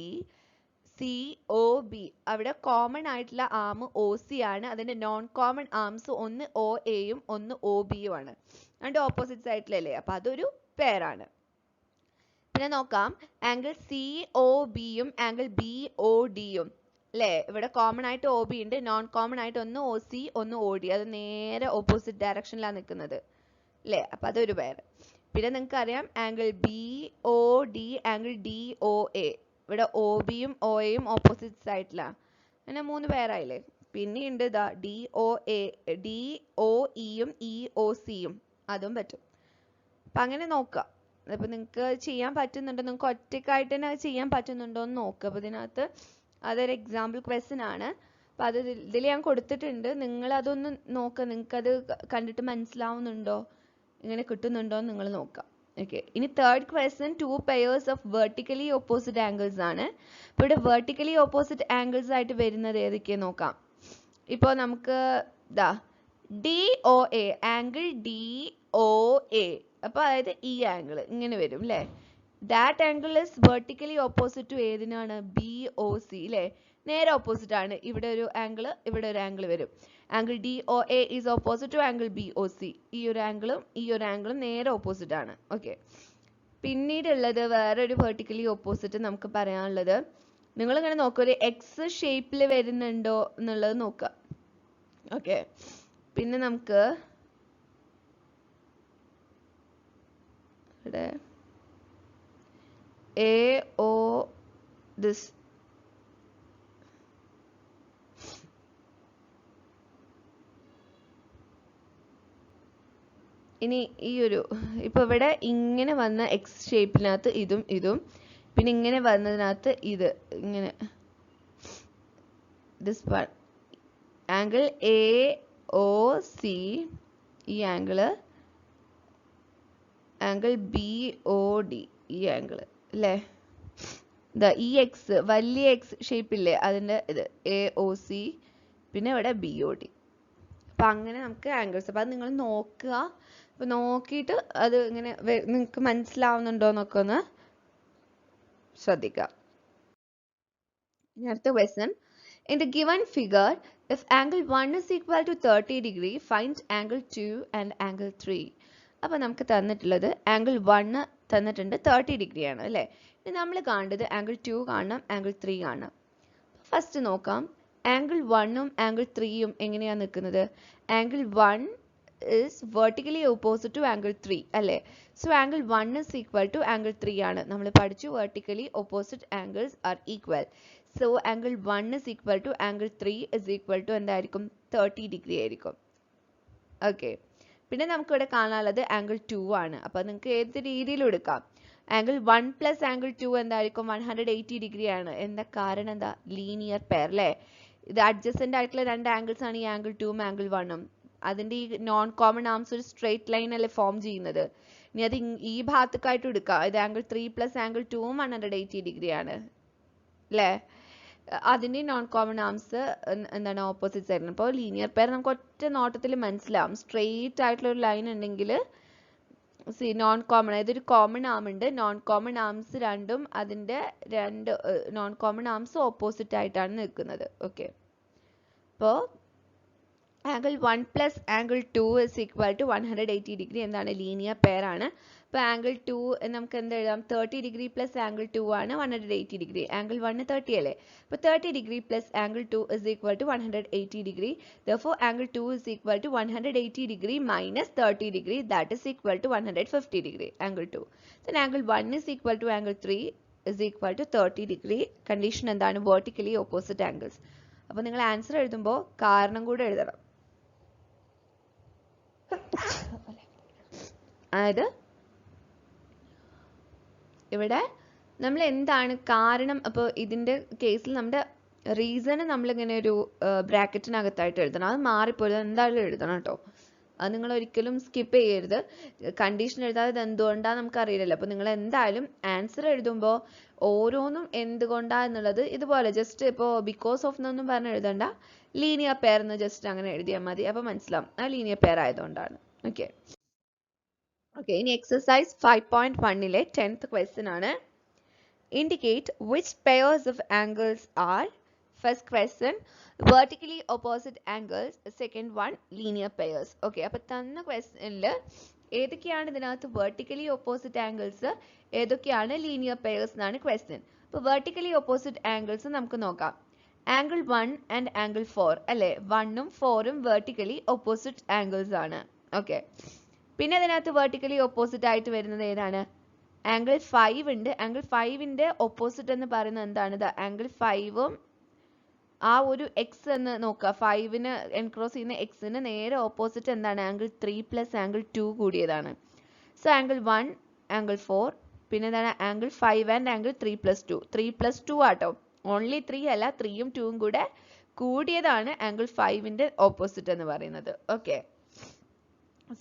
C O B, അവിടെ കോമൺ ആയിട്ടുള്ള ആം ഒ സി ആണ്. അതിന്റെ നോൺ കോമൺ ആംസ് ഒന്ന് ഒ എയും ഒന്ന് ഒ ബിയും ആണ്. അതിന്റെ ഓപ്പോസിറ്റ് സൈഡിലല്ലേ? അപ്പൊ അതൊരു പെയറാണ്. പിന്നെ നോക്കാം, ആംഗിൾ സി ഒ ബിയും ആംഗിൾ ബി ഒ ഡിയും അല്ലേ? ഇവിടെ കോമൺ ആയിട്ട് ഒ ബി ഉണ്ട്, നോൺ കോമൺ ആയിട്ട് ഒന്ന് ഒ സി ഒന്ന് ഒ ഡി. അത് നേരെ ഓപ്പോസിറ്റ് ഡയറക്ഷനിലാണ് നിൽക്കുന്നത് അല്ലേ? അപ്പൊ അതൊരു പെയർ. പിന്നെ നിങ്ങൾക്ക് അറിയാം angle B O D, angle D O A. ഇവിടെ ഒ ബിയും ഒ എയും ഓപ്പോസിറ്റ് സൈഡിലാണ്. അങ്ങനെ 3 പേരായില്ലേ? പിന്നെയുണ്ട് ഇതാ D O A, D O ഇയും ഇ ഒ സിയും, അതും പറ്റും. അപ്പം അങ്ങനെ നോക്കുക. അപ്പം നിങ്ങൾക്ക് ചെയ്യാൻ പറ്റുന്നുണ്ടോ, നിങ്ങൾക്ക് ഒറ്റയ്ക്കായിട്ട് തന്നെ അത് ചെയ്യാൻ പറ്റുന്നുണ്ടോ എന്ന് നോക്കുക. അപ്പോൾ ഇതിനകത്ത് അതൊരു എക്സാമ്പിൾ ക്വസ്റ്റ്യൻ ആണ്. അപ്പം അത് ഇതിൽ ഞാൻ കൊടുത്തിട്ടുണ്ട്. നിങ്ങളതൊന്ന് നോക്കുക, നിങ്ങൾക്കത് കണ്ടിട്ട് മനസ്സിലാവുന്നുണ്ടോ, ഇങ്ങനെ കിട്ടുന്നുണ്ടോ എന്ന് നിങ്ങൾ നോക്കുക. ഓക്കെ, ഇനി third question 2 pairs of vertically opposite angles ആണ്. ഇപ്പോൾ ഇവിടെ വെർട്ടിക്കലി ഓപ്പോസിറ്റ് ആംഗിൾസ് ആയിട്ട് വരുന്നത് ഏതൊക്കെയാണ് നോക്കാം. ഇപ്പോൾ നമുക്ക് ഇതാ D O A, angle D O A. അപ്പോൾ അതായത് ഈ ആംഗിൾ ഇങ്ങനെ വരും അല്ലേ? That angle is vertically opposite to ഏതിനാണ്, ബി ഒ സി അല്ലേ? നേരെ ഓപ്പോസിറ്റ് ആണ്. ഇവിടെ ഒരു ആംഗിൾ, ഇവിടെ ഒരു ആംഗിൾ വരും. Angle D O A is opposite to angle B O C. ഈ ഒരു ആംഗിളും നേരെ ഓപ്പോസിറ്റ് ആണ്. ഓക്കെ, പിന്നീടുള്ളത് വേറൊരു വെർട്ടിക്കലി ഓപ്പോസിറ്റ് നമുക്ക് പറയാനുള്ളത്, നിങ്ങളിങ്ങനെ നോക്കുക, ഒരു എക്സ് ഷേപ്പിൽ വരുന്നുണ്ടോ എന്നുള്ളത് നോക്കുക. ഓക്കെ, പിന്നെ നമുക്ക് ഇവിടെ എ ഒ ദിസ് ഇനി ഈ ഒരു ഇപ്പൊ ഇവിടെ ഇങ്ങനെ വന്ന എക്സ് ഷേപ്പിനകത്ത് ഇതും പിന്നെ ഇങ്ങനെ വന്നതിനകത്ത് ഇത് ഇങ്ങനെ this one angle A O C, ഈ angle angle B O D, ഈ ആംഗിള് അല്ലേ? ഈ എക്സ് വലിയ എക്സ് ഷേപ്പില്ലേ, അതിന്റെ ഇത് എ ഒ സി, പിന്നെ ഇവിടെ ബി ഒ ഡി. അപ്പൊ അങ്ങനെ നമുക്ക് ആംഗിൾസ്. അപ്പൊ അത് നിങ്ങൾ നോക്കുക. അപ്പൊ നോക്കിയിട്ട് അത് ഇങ്ങനെ നിങ്ങൾക്ക് മനസ്സിലാവുന്നുണ്ടോ എന്നൊക്കെ ഒന്ന് ശ്രദ്ധിക്കുക. അടുത്ത question, in the given figure if angle 1 is equal to 30 degree find angle 2 and angle 3. അപ്പോൾ നമുക്ക് തന്നിട്ടുള്ളത് ആംഗിൾ 1 തന്നിട്ടുണ്ട്, 30 ഡിഗ്രി ആണ് അല്ലേ? ഇനി നമ്മൾ കാണേണ്ടത് ആംഗിൾ 2 കാണണം, ആംഗിൾ 3 കാണണം. ഫസ്റ്റ് നോക്കാം, ആംഗിൾ 1ഉം ആംഗിൾ 3യും എങ്ങനെയാണ് നിൽക്കുന്നത്? Angle 1 is vertically opposite to angle 3 അല്ലേ? So angle 1 is equal to angle 3 ആണ്. നമ്മൾ പഠിച്ചു vertically opposite angles are equal. So angle 1 is equal to angle 3 is equal to എന്തായിരിക്കും? 30 ഡിഗ്രി ആയിരിക്കും. ഓക്കെ, പിന്നെ നമുക്ക് ഇവിടെ കാണാനുള്ളത് ആംഗിൾ 2 ആണ്. അപ്പോൾ നിങ്ങൾക്ക് ഏത് രീതിയിലും എടുക്കാം. ആംഗിൾ 1 പ്ലസ് ആംഗിൾ 2 എന്തായിരിക്കും? 180 ഡിഗ്രി ആണ്. എന്താ കാരണം? എന്താ? ലീനിയർ പെയർ അല്ലേ? ഇത് അഡ്ജസന്റ് ആയിട്ടുള്ള രണ്ട് ആംഗിൾസ് ആണ് ഈ ആംഗിൾ 2ഉം ആംഗിൾ 1ഉം. അതിന്റെ ഈ നോൺ കോമൺ ആംസ് ഒരു സ്ട്രെയിറ്റ് ലൈൻ അല്ലേ ഫോം ചെയ്യുന്നത്. ഇനി അത് ഈ ഭാഗത്തേക്കായിട്ട് എടുക്കാം. ഇത് ആംഗിൾ 3 പ്ലസ് ആംഗിൾ 2ഉം 180 ഡിഗ്രി ആണ് അല്ലേ? അതിൻ്റെ നോൺ കോമൺ ആംസ് എന്താണ് ഓപ്പോസിറ്റ് സൈഡിൽ. അപ്പോൾ ലീനിയർ പെയർ നമുക്ക് ഒറ്റ നോട്ടത്തിൽ മനസ്സിലാവും. സ്ട്രെയിറ്റ് ആയിട്ടുള്ള ഒരു ലൈൻ ഉണ്ടെങ്കിൽ നോൺ കോമൺ, അതായത് ഒരു കോമൺ ആം ഉണ്ട്, നോൺ കോമൺ ആംസ് രണ്ടും അതിൻ്റെ നോൺ കോമൺ ആംസ് ഓപ്പോസിറ്റ് ആയിട്ടാണ് നിൽക്കുന്നത്. ഓക്കെ, അപ്പോൾ angle 1 plus angle 2 is equal to 180 degree എന്താണ് ലീനിയർ പെയർ ആണ്. അപ്പോൾ ആംഗിൾ 2 നമുക്ക് എന്ത് എഴുതാം, 30 ഡിഗ്രി പ്ലസ് ആംഗിൾ 2 ആണ് 180 ഡിഗ്രി. ആംഗിൾ 1 30 അല്ലേ, അപ്പോൾ 30 degree plus angle 2 is equal to 180 degree. Therefore angle 2 is equal to 180 degree minus 30 degree, that is equal to 150 degree. Angle 2 then angle 1 is equal to angle 3 is equal to 30 degree. Condition എന്താണ്, വെർട്ടിക്കലി ഓപ്പോസിറ്റ് ആംഗിൾസ്. അപ്പോൾ നിങ്ങൾ ആൻസർ എഴുതുമ്പോൾ കാരണം കൂടെ എഴുതണം. അതായത് ഇവിടെ നമ്മൾ എന്താണ് കാരണം, അപ്പോൾ ഇതിൻ്റെ കേസിൽ നമ്മുടെ റീസണ് നമ്മളിങ്ങനെ ഒരു ബ്രാക്കറ്റിനകത്തായിട്ട് എഴുതണം. അത് മാറിപ്പോയത് എന്തായാലും എഴുതണം കേട്ടോ. അത് നിങ്ങൾ ഒരിക്കലും സ്കിപ്പ് ചെയ്യരുത്. കണ്ടീഷൻ എഴുതാതെ ഇത് എന്തുകൊണ്ടാണ് നമുക്കറിയില്ലല്ലോ. അപ്പോൾ നിങ്ങൾ എന്തായാലും ആൻസർ എഴുതുമ്പോൾ ഓരോന്നും എന്തുകൊണ്ടാണ് എന്നുള്ളത് ഇതുപോലെ ജസ്റ്റ് ഇപ്പോൾ ബിക്കോസ് ഓഫ് എന്നൊന്നും പറഞ്ഞ് എഴുതണ്ട, ലീനിയർ പെയർ എന്ന് ജസ്റ്റ് അങ്ങനെ എഴുതിയാൽ മതി. അപ്പോൾ മനസ്സിലാവും ആ ലീനിയർ പെയർ ആയതുകൊണ്ടാണ്. ഓക്കെ ഓക്കെ, ഇനി എക്സസൈസ് 5.1-ലെ 10th ക്വസ്റ്റ്യൻ ആണ്. Indicate which pairs of angles R. First question vertically opposite angles, second one linear pairs. Okay, അപ്പോൾ തന്ന ക്വസ്റ്റ്യനിൽ ഏതൊക്കെയാണ് ഇതിനകത്ത് വെർട്ടിക്കലി ഓപ്പോസിറ്റ് ആംഗിൾസ്, ഏതൊക്കെയാണ് ലീനിയർ പെയർസ് എന്നാണ് ക്വസ്റ്റ്യൻ. അപ്പോൾ വെർട്ടിക്കലി ഓപ്പോസിറ്റ് ആംഗിൾസ് നമുക്ക് നോക്കാം. ആംഗിൾ 1 ആൻഡ് ആംഗിൾ 4 അല്ലേ, 1ഉം 4ഉം വെർട്ടിക്കലി ഓപ്പോസിറ്റ് ആംഗിൾസ് ആണ്. ഓക്കെ, പിന്നെ അതിനകത്ത് വെർട്ടിക്കലി ഓപ്പോസിറ്റ് ആയിട്ട് വരുന്നത് ഏതാണ്, ആംഗിൾ 5 ഉണ്ട്. ആംഗിൾ 5ന്റെ ഓപ്പോസിറ്റ് എന്ന് പറയുന്നത് എന്താണ്, ആംഗിൾ 5ഉം ആ ഒരു എക്സ് എന്ന് നോക്കുക, 5ന് എൻക്രോസ് ചെയ്യുന്ന എക്സിന് നേരെ ഓപ്പോസിറ്റ് എന്താണ്, ആംഗിൾ 3 പ്ലസ് ആംഗിൾ 2 കൂടിയതാണ്. സോ ആംഗിൾ 1 ആംഗിൾ 4 പിന്നെ എന്താണ് angle 5 and angle 3 plus 2. 3 plus 2 ആട്ടോ, ഓൺലി 3 അല്ല, 3ഉം 2ഉം കൂടെ കൂടിയതാണ് ആംഗിൾ 5ന്റെ ഓപ്പോസിറ്റ് എന്ന് പറയുന്നത്. Okay,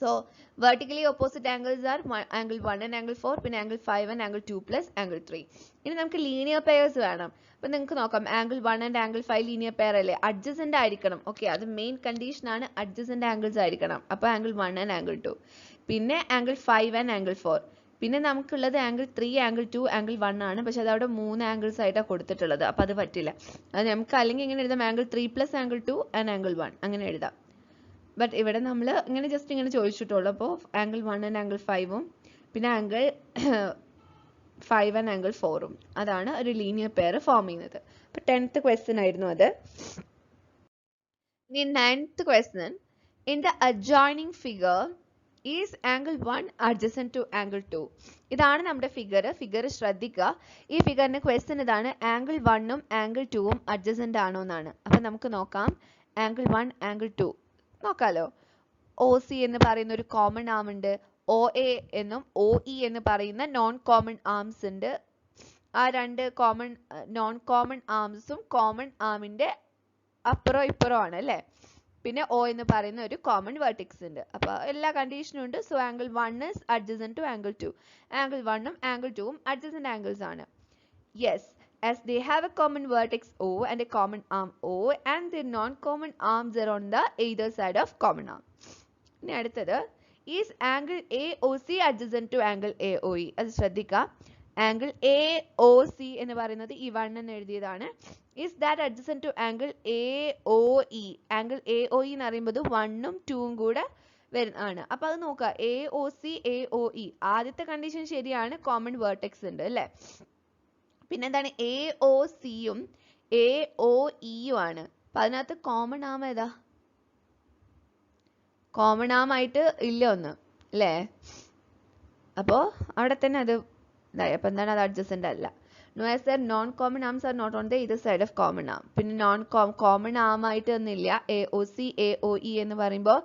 so vertically opposite angles are angle 1 and angle 4 പിന്നെ angle 5 and angle 2 plus angle 3. ഇനി നമുക്ക് ലീനിയർ പെയർസ് വേണം. അപ്പോൾ നിങ്ങൾക്ക് നോക്കാം angle 1 and angle 5 linear pair അല്ലേ, അഡ്ജസന്റ് ആയിരിക്കണം. ഓക്കെ, അത് മെയിൻ കണ്ടീഷൻ ആണ്, അഡ്ജസന്റ് ആംഗിൾസ് ആയിരിക്കണം. അപ്പോൾ ആംഗിൾ 1 and angle 2 പിന്നെ ആംഗിൾ 5 and angle 4 പിന്നെ നമുക്കുള്ളത് ആംഗിൾ 3 ആംഗിൾ 2 ആംഗിൾ 1 ആണ്. പക്ഷെ അതവിടെ 3 ആംഗിൾസ് ആയിട്ടാണ് കൊടുത്തിട്ടുള്ളത്. അപ്പോൾ അത് പറ്റില്ല. അത് നമുക്ക് അല്ലെങ്കിൽ ഇങ്ങനെ എഴുതാം, angle 3 plus angle 2 and angle 1 അങ്ങനെ എഴുതാം. ബട്ട് ഇവിടെ നമ്മൾ ഇങ്ങനെ ജസ്റ്റ് ഇങ്ങനെ ചോദിച്ചിട്ടുള്ളൂ. അപ്പോൾ ആംഗിൾ 1 ആൻഡ് ആംഗിൾ 5ഉം പിന്നെ ആംഗിൾ 5 ആൻഡ് ആംഗിൾ 4ഉം അതാണ് ഒരു ലീനിയർ പെയർ ഫോം ചെയ്യുന്നത്. അപ്പോൾ 10th ക്വസ്റ്റ്യൻ ആയിരുന്നു അത്. ഇനി 9th question, in the adjoining figure is angle 1 adjacent to angle 2. ഇതാണ് നമ്മുടെ ഫിഗർ ശ്രദ്ധിക്കുക. ഈ ഫിഗറിന്റെ ക്വസ്റ്റ്യൻ ഇതാണ്, ആംഗിൾ 1ഉം ആംഗിൾ 2ഉം അഡ്ജസന്റ് ആണോ എന്നാണ്. അപ്പോൾ നമുക്ക് നോക്കാം, ആംഗിൾ 1 ആംഗിൾ 2 നോക്കാലോ. ഒ സി എന്ന് പറയുന്ന ഒരു കോമൺ ആം ഉണ്ട്, ഒ എ എന്നും ഒ ഇ എന്ന് പറയുന്ന നോൺ കോമൺ ആംസ് ഉണ്ട്. ആ രണ്ട് നോൺ കോമൺ ആംസും കോമൺ ആമിന്റെ അപ്പുറം ഇപ്പുറം ആണ് അല്ലേ. പിന്നെ ഒ എന്ന് പറയുന്ന ഒരു കോമൺ വെർട്ടിക്സ് ഉണ്ട്. അപ്പോൾ എല്ലാ കണ്ടീഷനും ഉണ്ട്. So angle 1 is adjacent to angle 2. Angle 1ഉം ആംഗിൾ 2ഉം adjacent angles ആണ്. Yes, as they have a common vertex O and a common arm O and their non-common arms are on the either side of common arm. ഇനി അടുത്തത്, is angle AOC adjacent to angle AOE. അത് ശ്രദ്ധിക്കുക, ആംഗിൾ AOC എന്ന് പറയുന്നത് ഈ 1 എന്ന് എഴുതിയതാണ്. is that adjacent to angle AOE. Angle AOE എന്ന് പറയുമ്പോൾ 1ഉം 2ഉം കൂടെ ആണ്. അപ്പോൾ അത് നോക്കുക, AOC AOE ആദ്യത്തെ കണ്ടീഷൻ ശരിയാണ്, കോമൺ വെർട്ടെക്സ് ഉണ്ട് അല്ലേ. പിന്നെ എന്താണ്, AOCയും AOEയും ആണ്. അപ്പം അതിനകത്ത് കോമൺ ആം ഏതാ, കോമൺ ആം ആയിട്ട് ഇല്ല ഒന്ന് അല്ലേ. അപ്പോൾ അവിടെ തന്നെ അത് ഇതായി. അപ്പം എന്താണ്, അത് അഡ്ജസന്റ് അല്ല. No, as their non-common arms are not on the either side of common arm. പിന്നെ കോമൺ ആം ആയിട്ട് ഒന്നുമില്ല. AOC AOE എന്ന് പറയുമ്പോൾ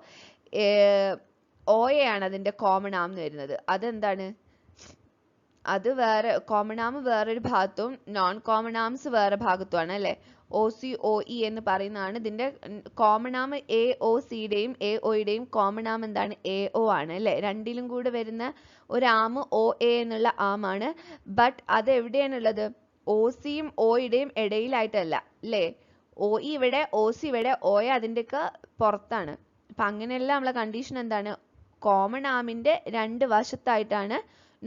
OA ആണ് അതിൻ്റെ കോമൺ ആം എന്ന് വരുന്നത്. അതെന്താണ്, അത് വേറെ കോമൺ ആം വേറൊരു ഭാഗത്തും നോൺ കോമൺ ആംസ് വേറെ ഭാഗത്തുമാണ് അല്ലേ. OC OE എന്ന് പറയുന്നതാണ് ഇതിൻ്റെ കോമൺ ആം. AOCയുടെയും AOയുടെയും കോമൺ ആം എന്താണ്, AO ആണ് അല്ലേ. രണ്ടിലും കൂടെ വരുന്ന ഒരു ആം OA എന്നുള്ള ആമാണ്. ബട്ട് അത് എവിടെയാണുള്ളത്, ഒ സിയും ഒയുടെയും ഇടയിലായിട്ടല്ല അല്ലേ? ഒ ഇ ഇവിടെ, ഒ സി ഇവിടെ, ഒ അതിൻ്റെയൊക്കെ പുറത്താണ്. അപ്പം അങ്ങനെയല്ല നമ്മളെ കണ്ടീഷൻ എന്താണ്? കോമൺ ആമിൻ്റെ രണ്ട് വശത്തായിട്ടാണ്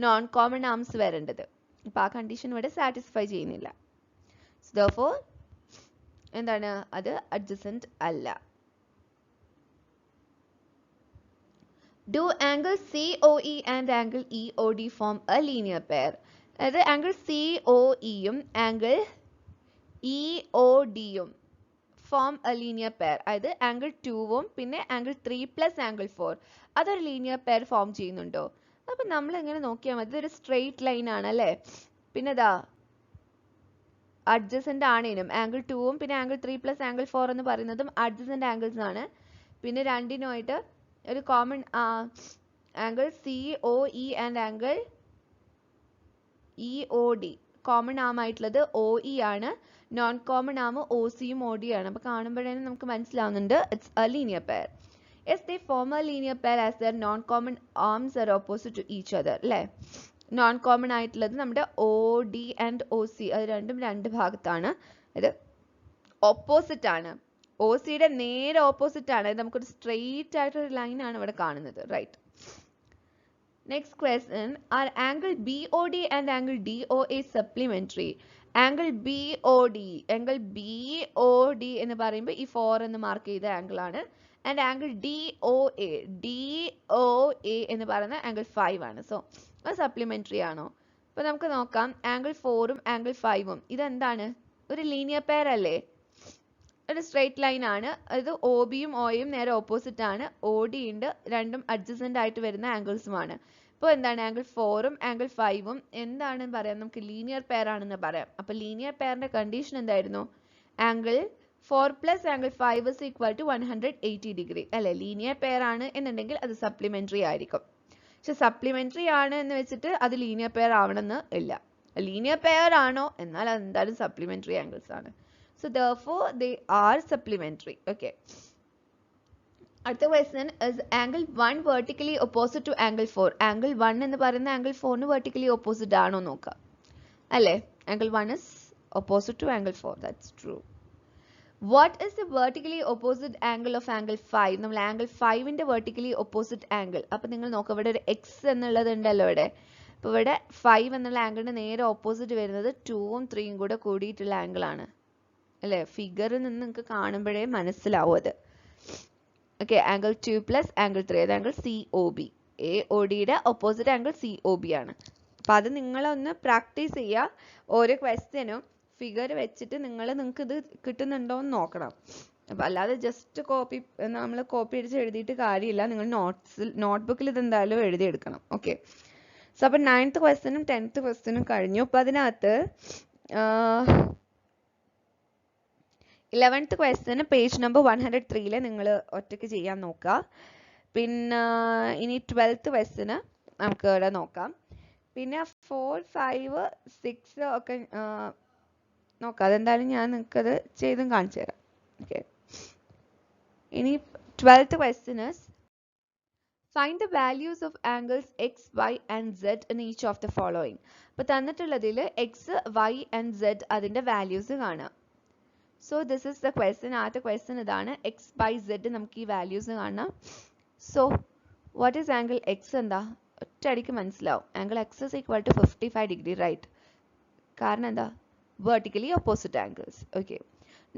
നോൺ കോമൺ ആംസ് വരേണ്ടത്. അപ്പം ആ കണ്ടീഷൻ ഇവിടെ സാറ്റിസ്ഫൈ ചെയ്യുന്നില്ല. സോ therefore എന്താണ് അത് അഡ്ജസൻറ്റ് അല്ല. Do angle COE and angle EOD form a linear pair? അതായത് ആംഗിൾ COEയും ആംഗിൾ EODയും ഫോം എ ലീനിയർ പെയർ. അതായത് ആംഗിൾ 2ഉം പിന്നെ ആംഗിൾ 3 പ്ലസ് ആംഗിൾ 4 അതൊരു ലീനിയർ പെയർ ഫോം ചെയ്യുന്നുണ്ടോ? അപ്പം നമ്മൾ എങ്ങനെ നോക്കിയാൽ മതി? ഇതൊരു സ്ട്രെയിറ്റ് ലൈൻ ആണ് അല്ലേ? പിന്നെ ഇതാ അഡ്ജസൻ്റ് ആണേനും ആംഗിൾ 2ഉം പിന്നെ ആംഗിൾ 3 പ്ലസ് ആംഗിൾ 4 എന്ന് പറയുന്നതും അഡ്ജസൻ്റ് ആംഗിൾസ് ആണ്. പിന്നെ രണ്ടിനുമായിട്ട് ഒരു common angle COE and angle EOD common arm ആയിട്ടുള്ളത് OE ആണ്. നോൺ കോമൺ ആം OCയും OD ആണ്. അപ്പോൾ കാണുമ്പോഴേനും നമുക്ക് മനസ്സിലാവുന്നുണ്ട് it's a linear pair. Yes, they form a linear pair as their non-common arms are opposite to each other. അല്ലേ? നോൺ കോമൺ ആയിട്ടുള്ളത് നമ്മുടെ OD ആൻഡ് OC അത് രണ്ടും രണ്ട് ഭാഗത്താണ്. ഇത് ഓപ്പോസിറ്റ് ആണ്. OCയുടെ നേരെ ഓപ്പോസിറ്റ് ആണ്. നമുക്കൊരു സ്ട്രെയിറ്റ് ആയിട്ടൊരു ലൈൻ ആണ് ഇവിടെ കാണുന്നത്. Right. Next question, are angle BOD and angle DOA supplementary? Angle BOD എന്ന് പറയുമ്പോൾ ഈ 4 എന്ന് മാർക്ക് ചെയ്ത ആംഗിൾ ആണ്. ആൻഡ് ആംഗിൾ DOA എന്ന് പറയുന്ന ആംഗിൾ 5 ആണ്. സോ അത് സപ്ലിമെന്ററി ആണോ? അപ്പോൾ നമുക്ക് നോക്കാം. ആംഗിൾ 4ഉം ആംഗിൾ 5ഉം ഇതെന്താണ്? ഒരു ലീനിയർ പെയർ അല്ലേ? ഒരു സ്ട്രെയിറ്റ് ലൈൻ ആണ്. അത് OBയും OAയും നേരെ ഓപ്പോസിറ്റ് ആണ്. OD ഉണ്ട്, രണ്ടും അഡ്ജസൻ്റ് ആയിട്ട് വരുന്ന ആംഗിൾസുമാണ്. ഇപ്പോൾ എന്താണ്? ആംഗിൾ 4ഉം ആംഗിൾ 5ഉം എന്താണെന്ന് പറയാം? നമുക്ക് ലീനിയർ പെയർ ആണെന്ന് പറയാം. അപ്പോൾ ലീനിയർ പെയറിന്റെ കണ്ടീഷൻ എന്തായിരുന്നു? Angle 4 plus angle 5 is equal to 180 degree അല്ലേ? ലീനിയർ പെയർ ആണ് എന്നുണ്ടെങ്കിൽ അത് സപ്ലിമെന്ററി ആയിരിക്കും. പക്ഷെ സപ്ലിമെന്ററി ആണ് എന്ന് വെച്ചിട്ട് അത് ലീനിയർ പെയർ ആവണമെന്ന് ഇല്ല. ലീനിയർ പെയർ ആണോ എന്നാൽ അത് എന്തായാലും സപ്ലിമെന്ററി ആംഗിൾസ് ആണ്. So therefore they are supplementary. Okay. അടുത്ത question is angle 1 vertically opposite to angle 4. Angle 1 എന്ന് പറയുന്ന angle 4 vertically opposite ആണോ നോക്കാം അല്ലേ? Angle 1 is opposite to angle 4. That's true. What is the vertically opposite angle of angle 5? നമ്മൾ angle 5ന്റെ vertically opposite angle. അപ്പോൾ നിങ്ങൾ നോക്കുക, ഇവിടെ ഒരു x എന്നുള്ളത് ഉണ്ടല്ലോ ഇവിടെ. അപ്പോൾ ഇവിടെ 5 എന്നുള്ള ആംഗിളിന് നേരെ ഓപ്പോസിറ്റ് വരുന്നത് 2ഉം 3ഉം കൂടെ കൂടിയിട്ടുള്ള ആംഗിൾ ആണ് അല്ലേ? ഫിഗറിൽ നിന്ന് നിങ്ങൾക്ക് കാണുമ്പോഴേ മനസ്സിലാവും അത്. ഓക്കെ, ആംഗിൾ 2 പ്ലസ് ആംഗിൾ 3 അത് ആംഗിൾ COB. AODയുടെ ഓപ്പോസിറ്റ് ആംഗിൾ COB ആണ്. അപ്പം അത് നിങ്ങളൊന്ന് പ്രാക്ടീസ് ചെയ്യുക. ഓരോ ക്വസ്റ്റ്യനും ഫിഗർ വെച്ചിട്ട് നിങ്ങൾക്ക് ഇത് കിട്ടുന്നുണ്ടോ എന്ന് നോക്കണം. അപ്പം അല്ലാതെ ജസ്റ്റ് നമ്മൾ കോപ്പി അടിച്ച് എഴുതിയിട്ട് കാര്യമില്ല. നിങ്ങൾ നോട്ട്ബുക്കിൽ ഇത് എന്തായാലും എഴുതിയെടുക്കണം. ഓക്കെ, സോ അപ്പം 9th ക്വസ്റ്റ്യനും 10th ക്വസ്റ്റ്യനും കഴിഞ്ഞു. അപ്പം അതിനകത്ത് 11th ക്വസ്റ്റ്യന് പേജ് നമ്പർ 103 നിങ്ങൾ ഒറ്റയ്ക്ക് ചെയ്യാൻ നോക്കുക. പിന്നെ ഇനി 12th ക്വസ്റ്റ്യന് നമുക്ക് ഇവിടെ നോക്കാം. പിന്നെ 4, 5, 6 ഒക്കെ നോക്കാം. അതെന്തായാലും ഞാൻ നിങ്ങൾക്കത് ചെയ്തും കാണിച്ചു തരാം. ഓക്കെ, ഇനി 12th question is find the values of angles x, y and z in each of the following. അപ്പോൾ തന്നിട്ടുള്ളതിൽ x, y and z അതിൻ്റെ വാല്യൂസ് കാണാം. So this is the question. ആദ്യത്തെ ക്വസ്റ്റ്യൻ ഇതാണ്. എക്സ് ബൈ സെഡ് നമുക്ക് ഈ വാല്യൂസ് കാണാം. So what is angle X? എന്താ ഒറ്റയടിക്ക് മനസ്സിലാവും. Angle X is equal to 55 degree, right? കാരണം എന്താ? Vertically opposite angles. Okay,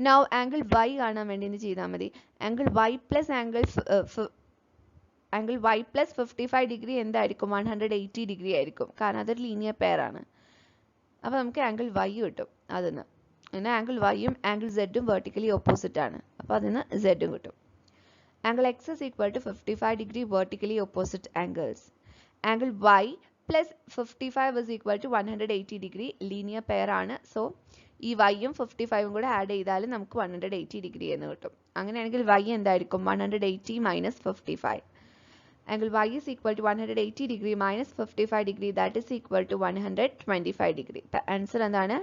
now angle Y കാണാൻ വേണ്ടി എന്ത് ചെയ്താൽ മതി? ആംഗിൾ വൈ പ്ലസ് 55 ഡിഗ്രി എന്തായിരിക്കും? 180 ഡിഗ്രി ആയിരിക്കും. കാരണം അതൊരു ലീനിയർ പെയർ ആണ്. അപ്പോൾ നമുക്ക് ആംഗിൾ വൈ കിട്ടും അതിന്. പിന്നെ ആംഗിൾ വൈയും ആംഗിൾ സെഡും വെർട്ടിക്കലി ഓപ്പോസിറ്റ് ആണ്. അപ്പോൾ അതിന് സെഡും കിട്ടും. Angle X is equal to 55 degree vertically opposite angles. Angle Y plus 55 is equal to 180 degree linear pair ആണ്. സോ ഈ വൈയും 55ഉം കൂടെ ആഡ് ചെയ്താൽ നമുക്ക് 180 ഡിഗ്രി എന്ന് കിട്ടും. അങ്ങനെയാണെങ്കിൽ വൈ എന്തായിരിക്കും? 180 minus 55. Angle y is equal to 180 degree minus 55 degree, that is equal to 125 degree. The answer എന്താണ്?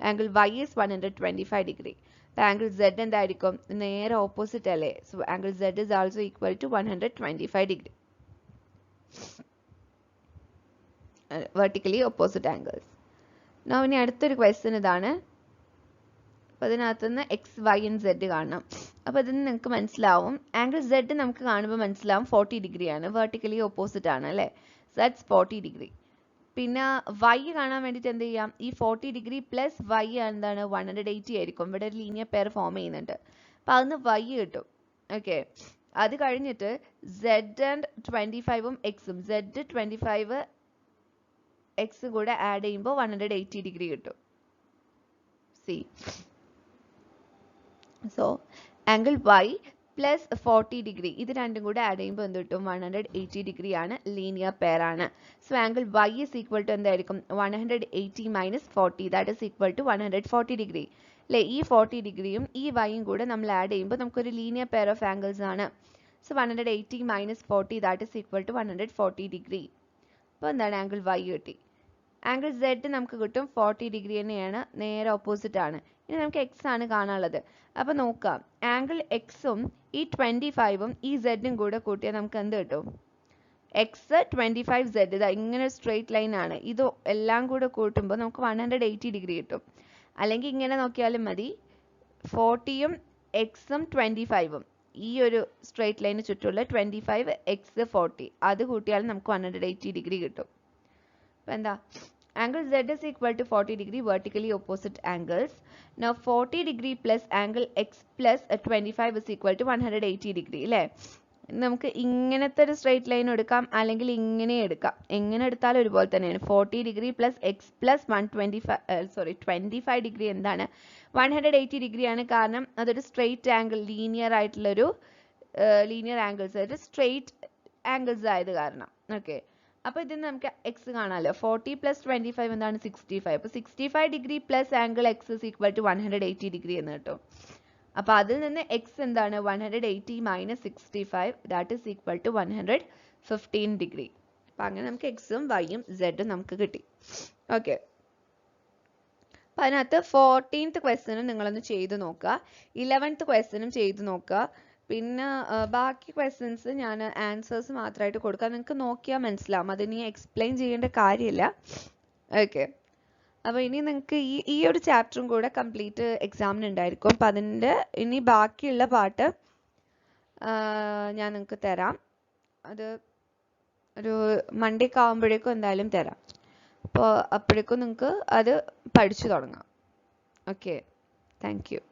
Angle y is 125 degree. The angle z എന്തായിരിക്കും? നേരെ ഓപ്പോസിറ്റ് അല്ലേ? So angle z is also equal to 125 degree. Vertically opposite angles. ഇനി അടുത്തൊരു ക്വസ്റ്റ്യൻ ഇതാണ്. അപ്പോൾ അതിനകത്തുനിന്ന് എക്സ് വൈ ആൻഡ് സെഡ് കാണണം. അപ്പോൾ ഇതിന് നിങ്ങൾക്ക് മനസ്സിലാവും ആംഗിൾ സെഡ് നമുക്ക് കാണുമ്പോൾ മനസ്സിലാവും 40 ഡിഗ്രി ആണ്, വെർട്ടിക്കലി ഓപ്പോസിറ്റ് ആണ് അല്ലേ. So that's 40 degree. പിന്നെ വൈ കാണാൻ വേണ്ടിയിട്ട് എന്ത് ചെയ്യാം, ഈ 40 ഡിഗ്രി പ്ലസ് വൈ എന്താണ് 180 ആയിരിക്കും. ഇവിടെ ഒരു ലീനിയർ പെയർ ഫോം ചെയ്യുന്നുണ്ട്. അപ്പം അതിന് വൈ കിട്ടും. ഓക്കെ, അത് കഴിഞ്ഞിട്ട് സെഡ് ആൻഡ് 25ഉം എക്സും, സെഡ് 25 എക്സ് കൂടെ ആഡ് ചെയ്യുമ്പോൾ 180 ഡിഗ്രി കിട്ടും. See so angle Y plus 40 degree ഇത് രണ്ടും കൂടെ ആഡ് ചെയ്യുമ്പോൾ എന്ത് കിട്ടും, 180 ഡിഗ്രി ആണ്, ലീനിയർ പെയർ ആണ്. So angle Y is equal to എന്തായിരിക്കും, 180 minus 40 that is equal to 140 degree അല്ലേ. ഈ 40 ഡിഗ്രിയും ഈ വൈയും കൂടെ നമ്മൾ ആഡ് ചെയ്യുമ്പോൾ നമുക്കൊരു ലീനിയർ പെയർ ഓഫ് ആംഗിൾസ് ആണ്. So 180 minus 40 that is equal to 140 degree. അപ്പോൾ എന്താണ്, ആംഗിൾ വൈ കിട്ടി. ആംഗിൾ സെഡ് നമുക്ക് കിട്ടും 40 ഡിഗ്രി തന്നെയാണ്, നേരെ ഓപ്പോസിറ്റ് ആണ്. ഇനി നമുക്ക് എക്സ് ആണ് കാണാനുള്ളത്. അപ്പോൾ നോക്കാം, ആംഗിൾ എക്സും ഈ 25ഉം ഈ സെഡും കൂടെ കൂട്ടിയാൽ നമുക്ക് എന്ത് കിട്ടും, എക്സ് 25 സെഡ്. ഇതാ ഇങ്ങനെ സ്ട്രെയിറ്റ് ലൈൻ ആണ്, ഇത് എല്ലാം കൂടെ കൂട്ടുമ്പോൾ നമുക്ക് 180 ഡിഗ്രി കിട്ടും. അല്ലെങ്കിൽ ഇങ്ങനെ നോക്കിയാലും മതി, 40യും എക്സും 25ഉം ഈ ഒരു സ്ട്രെയിറ്റ് ലൈന് ചുറ്റുള്ള 25 എക്സ് 40 അത് കൂട്ടിയാലും നമുക്ക് 180 ഡിഗ്രി കിട്ടും. അപ്പോൾ എന്താ, angle Z is equal to 40 degree vertically opposite angles. Now 40 degree plus angle X plus 25 is equal to 180 degree അല്ലേ. നമുക്ക് ഇങ്ങനത്തെ ഒരു സ്ട്രെയിറ്റ് ലൈൻ എടുക്കാം, അല്ലെങ്കിൽ ഇങ്ങനെ എടുക്കാം. എങ്ങനെ എടുത്താലും ഒരുപോലെ തന്നെയാണ്. 40 degree plus X plus 25 degree എന്താണ്, 180 ഡിഗ്രി ആണ്. കാരണം അതൊരു സ്ട്രെയിറ്റ് ആംഗിൾ, ലീനിയർ ആയിട്ടുള്ളൊരു ലീനിയർ ആംഗിൾസ്, ഒരു സ്ട്രെയിറ്റ് ആംഗിൾസ് ആയത് കാരണം. ഓക്കെ, അപ്പോൾ ഇതിന് നമുക്ക് എക്സ് കാണാമല്ലോ. 40 പ്ലസ് 25 എന്താണ്, 65. അപ്പോൾ 65 degree plus angle X is equal to 180 degree എന്ന് കിട്ടും. അപ്പോൾ അതിൽ നിന്ന് എക്സ് എന്താണ്, 180 minus 65 that is equal to 115 degree. അപ്പം അങ്ങനെ നമുക്ക് എക്സും വൈയും സെഡും നമുക്ക് കിട്ടി. ഓക്കെ, അപ്പം അതിനകത്ത് 14th ക്വസ്റ്റ്യനും നിങ്ങളൊന്ന് ചെയ്ത് നോക്കുക, 11th ക്വസ്റ്റ്യനും ചെയ്ത് നോക്കുക. പിന്നെ ബാക്കി ക്വസ്റ്റ്യൻസ് ഞാൻ ആൻസേഴ്സ് മാത്രമായിട്ട് കൊടുക്കാം, നിങ്ങൾക്ക് നോക്കിയാൽ മനസ്സിലാവും, അതിനി എക്സ്പ്ലെയിൻ ചെയ്യേണ്ട കാര്യമില്ല. ഓക്കെ, അപ്പോൾ ഇനി നിങ്ങൾക്ക് ഈ ഒരു ചാപ്റ്ററും കൂടെ കംപ്ലീറ്റ് എക്സാമിന് ഉണ്ടായിരിക്കും. അപ്പം അതിൻ്റെ ഇനി ബാക്കിയുള്ള പാർട്ട് ഞാൻ നിങ്ങൾക്ക് തരാം. അത് ഒരു മൺഡേക്ക് ആകുമ്പോഴേക്കും എന്തായാലും തരാം. അപ്പോൾ അപ്പോഴേക്കും നിങ്ങൾക്ക് അത് പഠിച്ചു തുടങ്ങാം. Okay, thank you.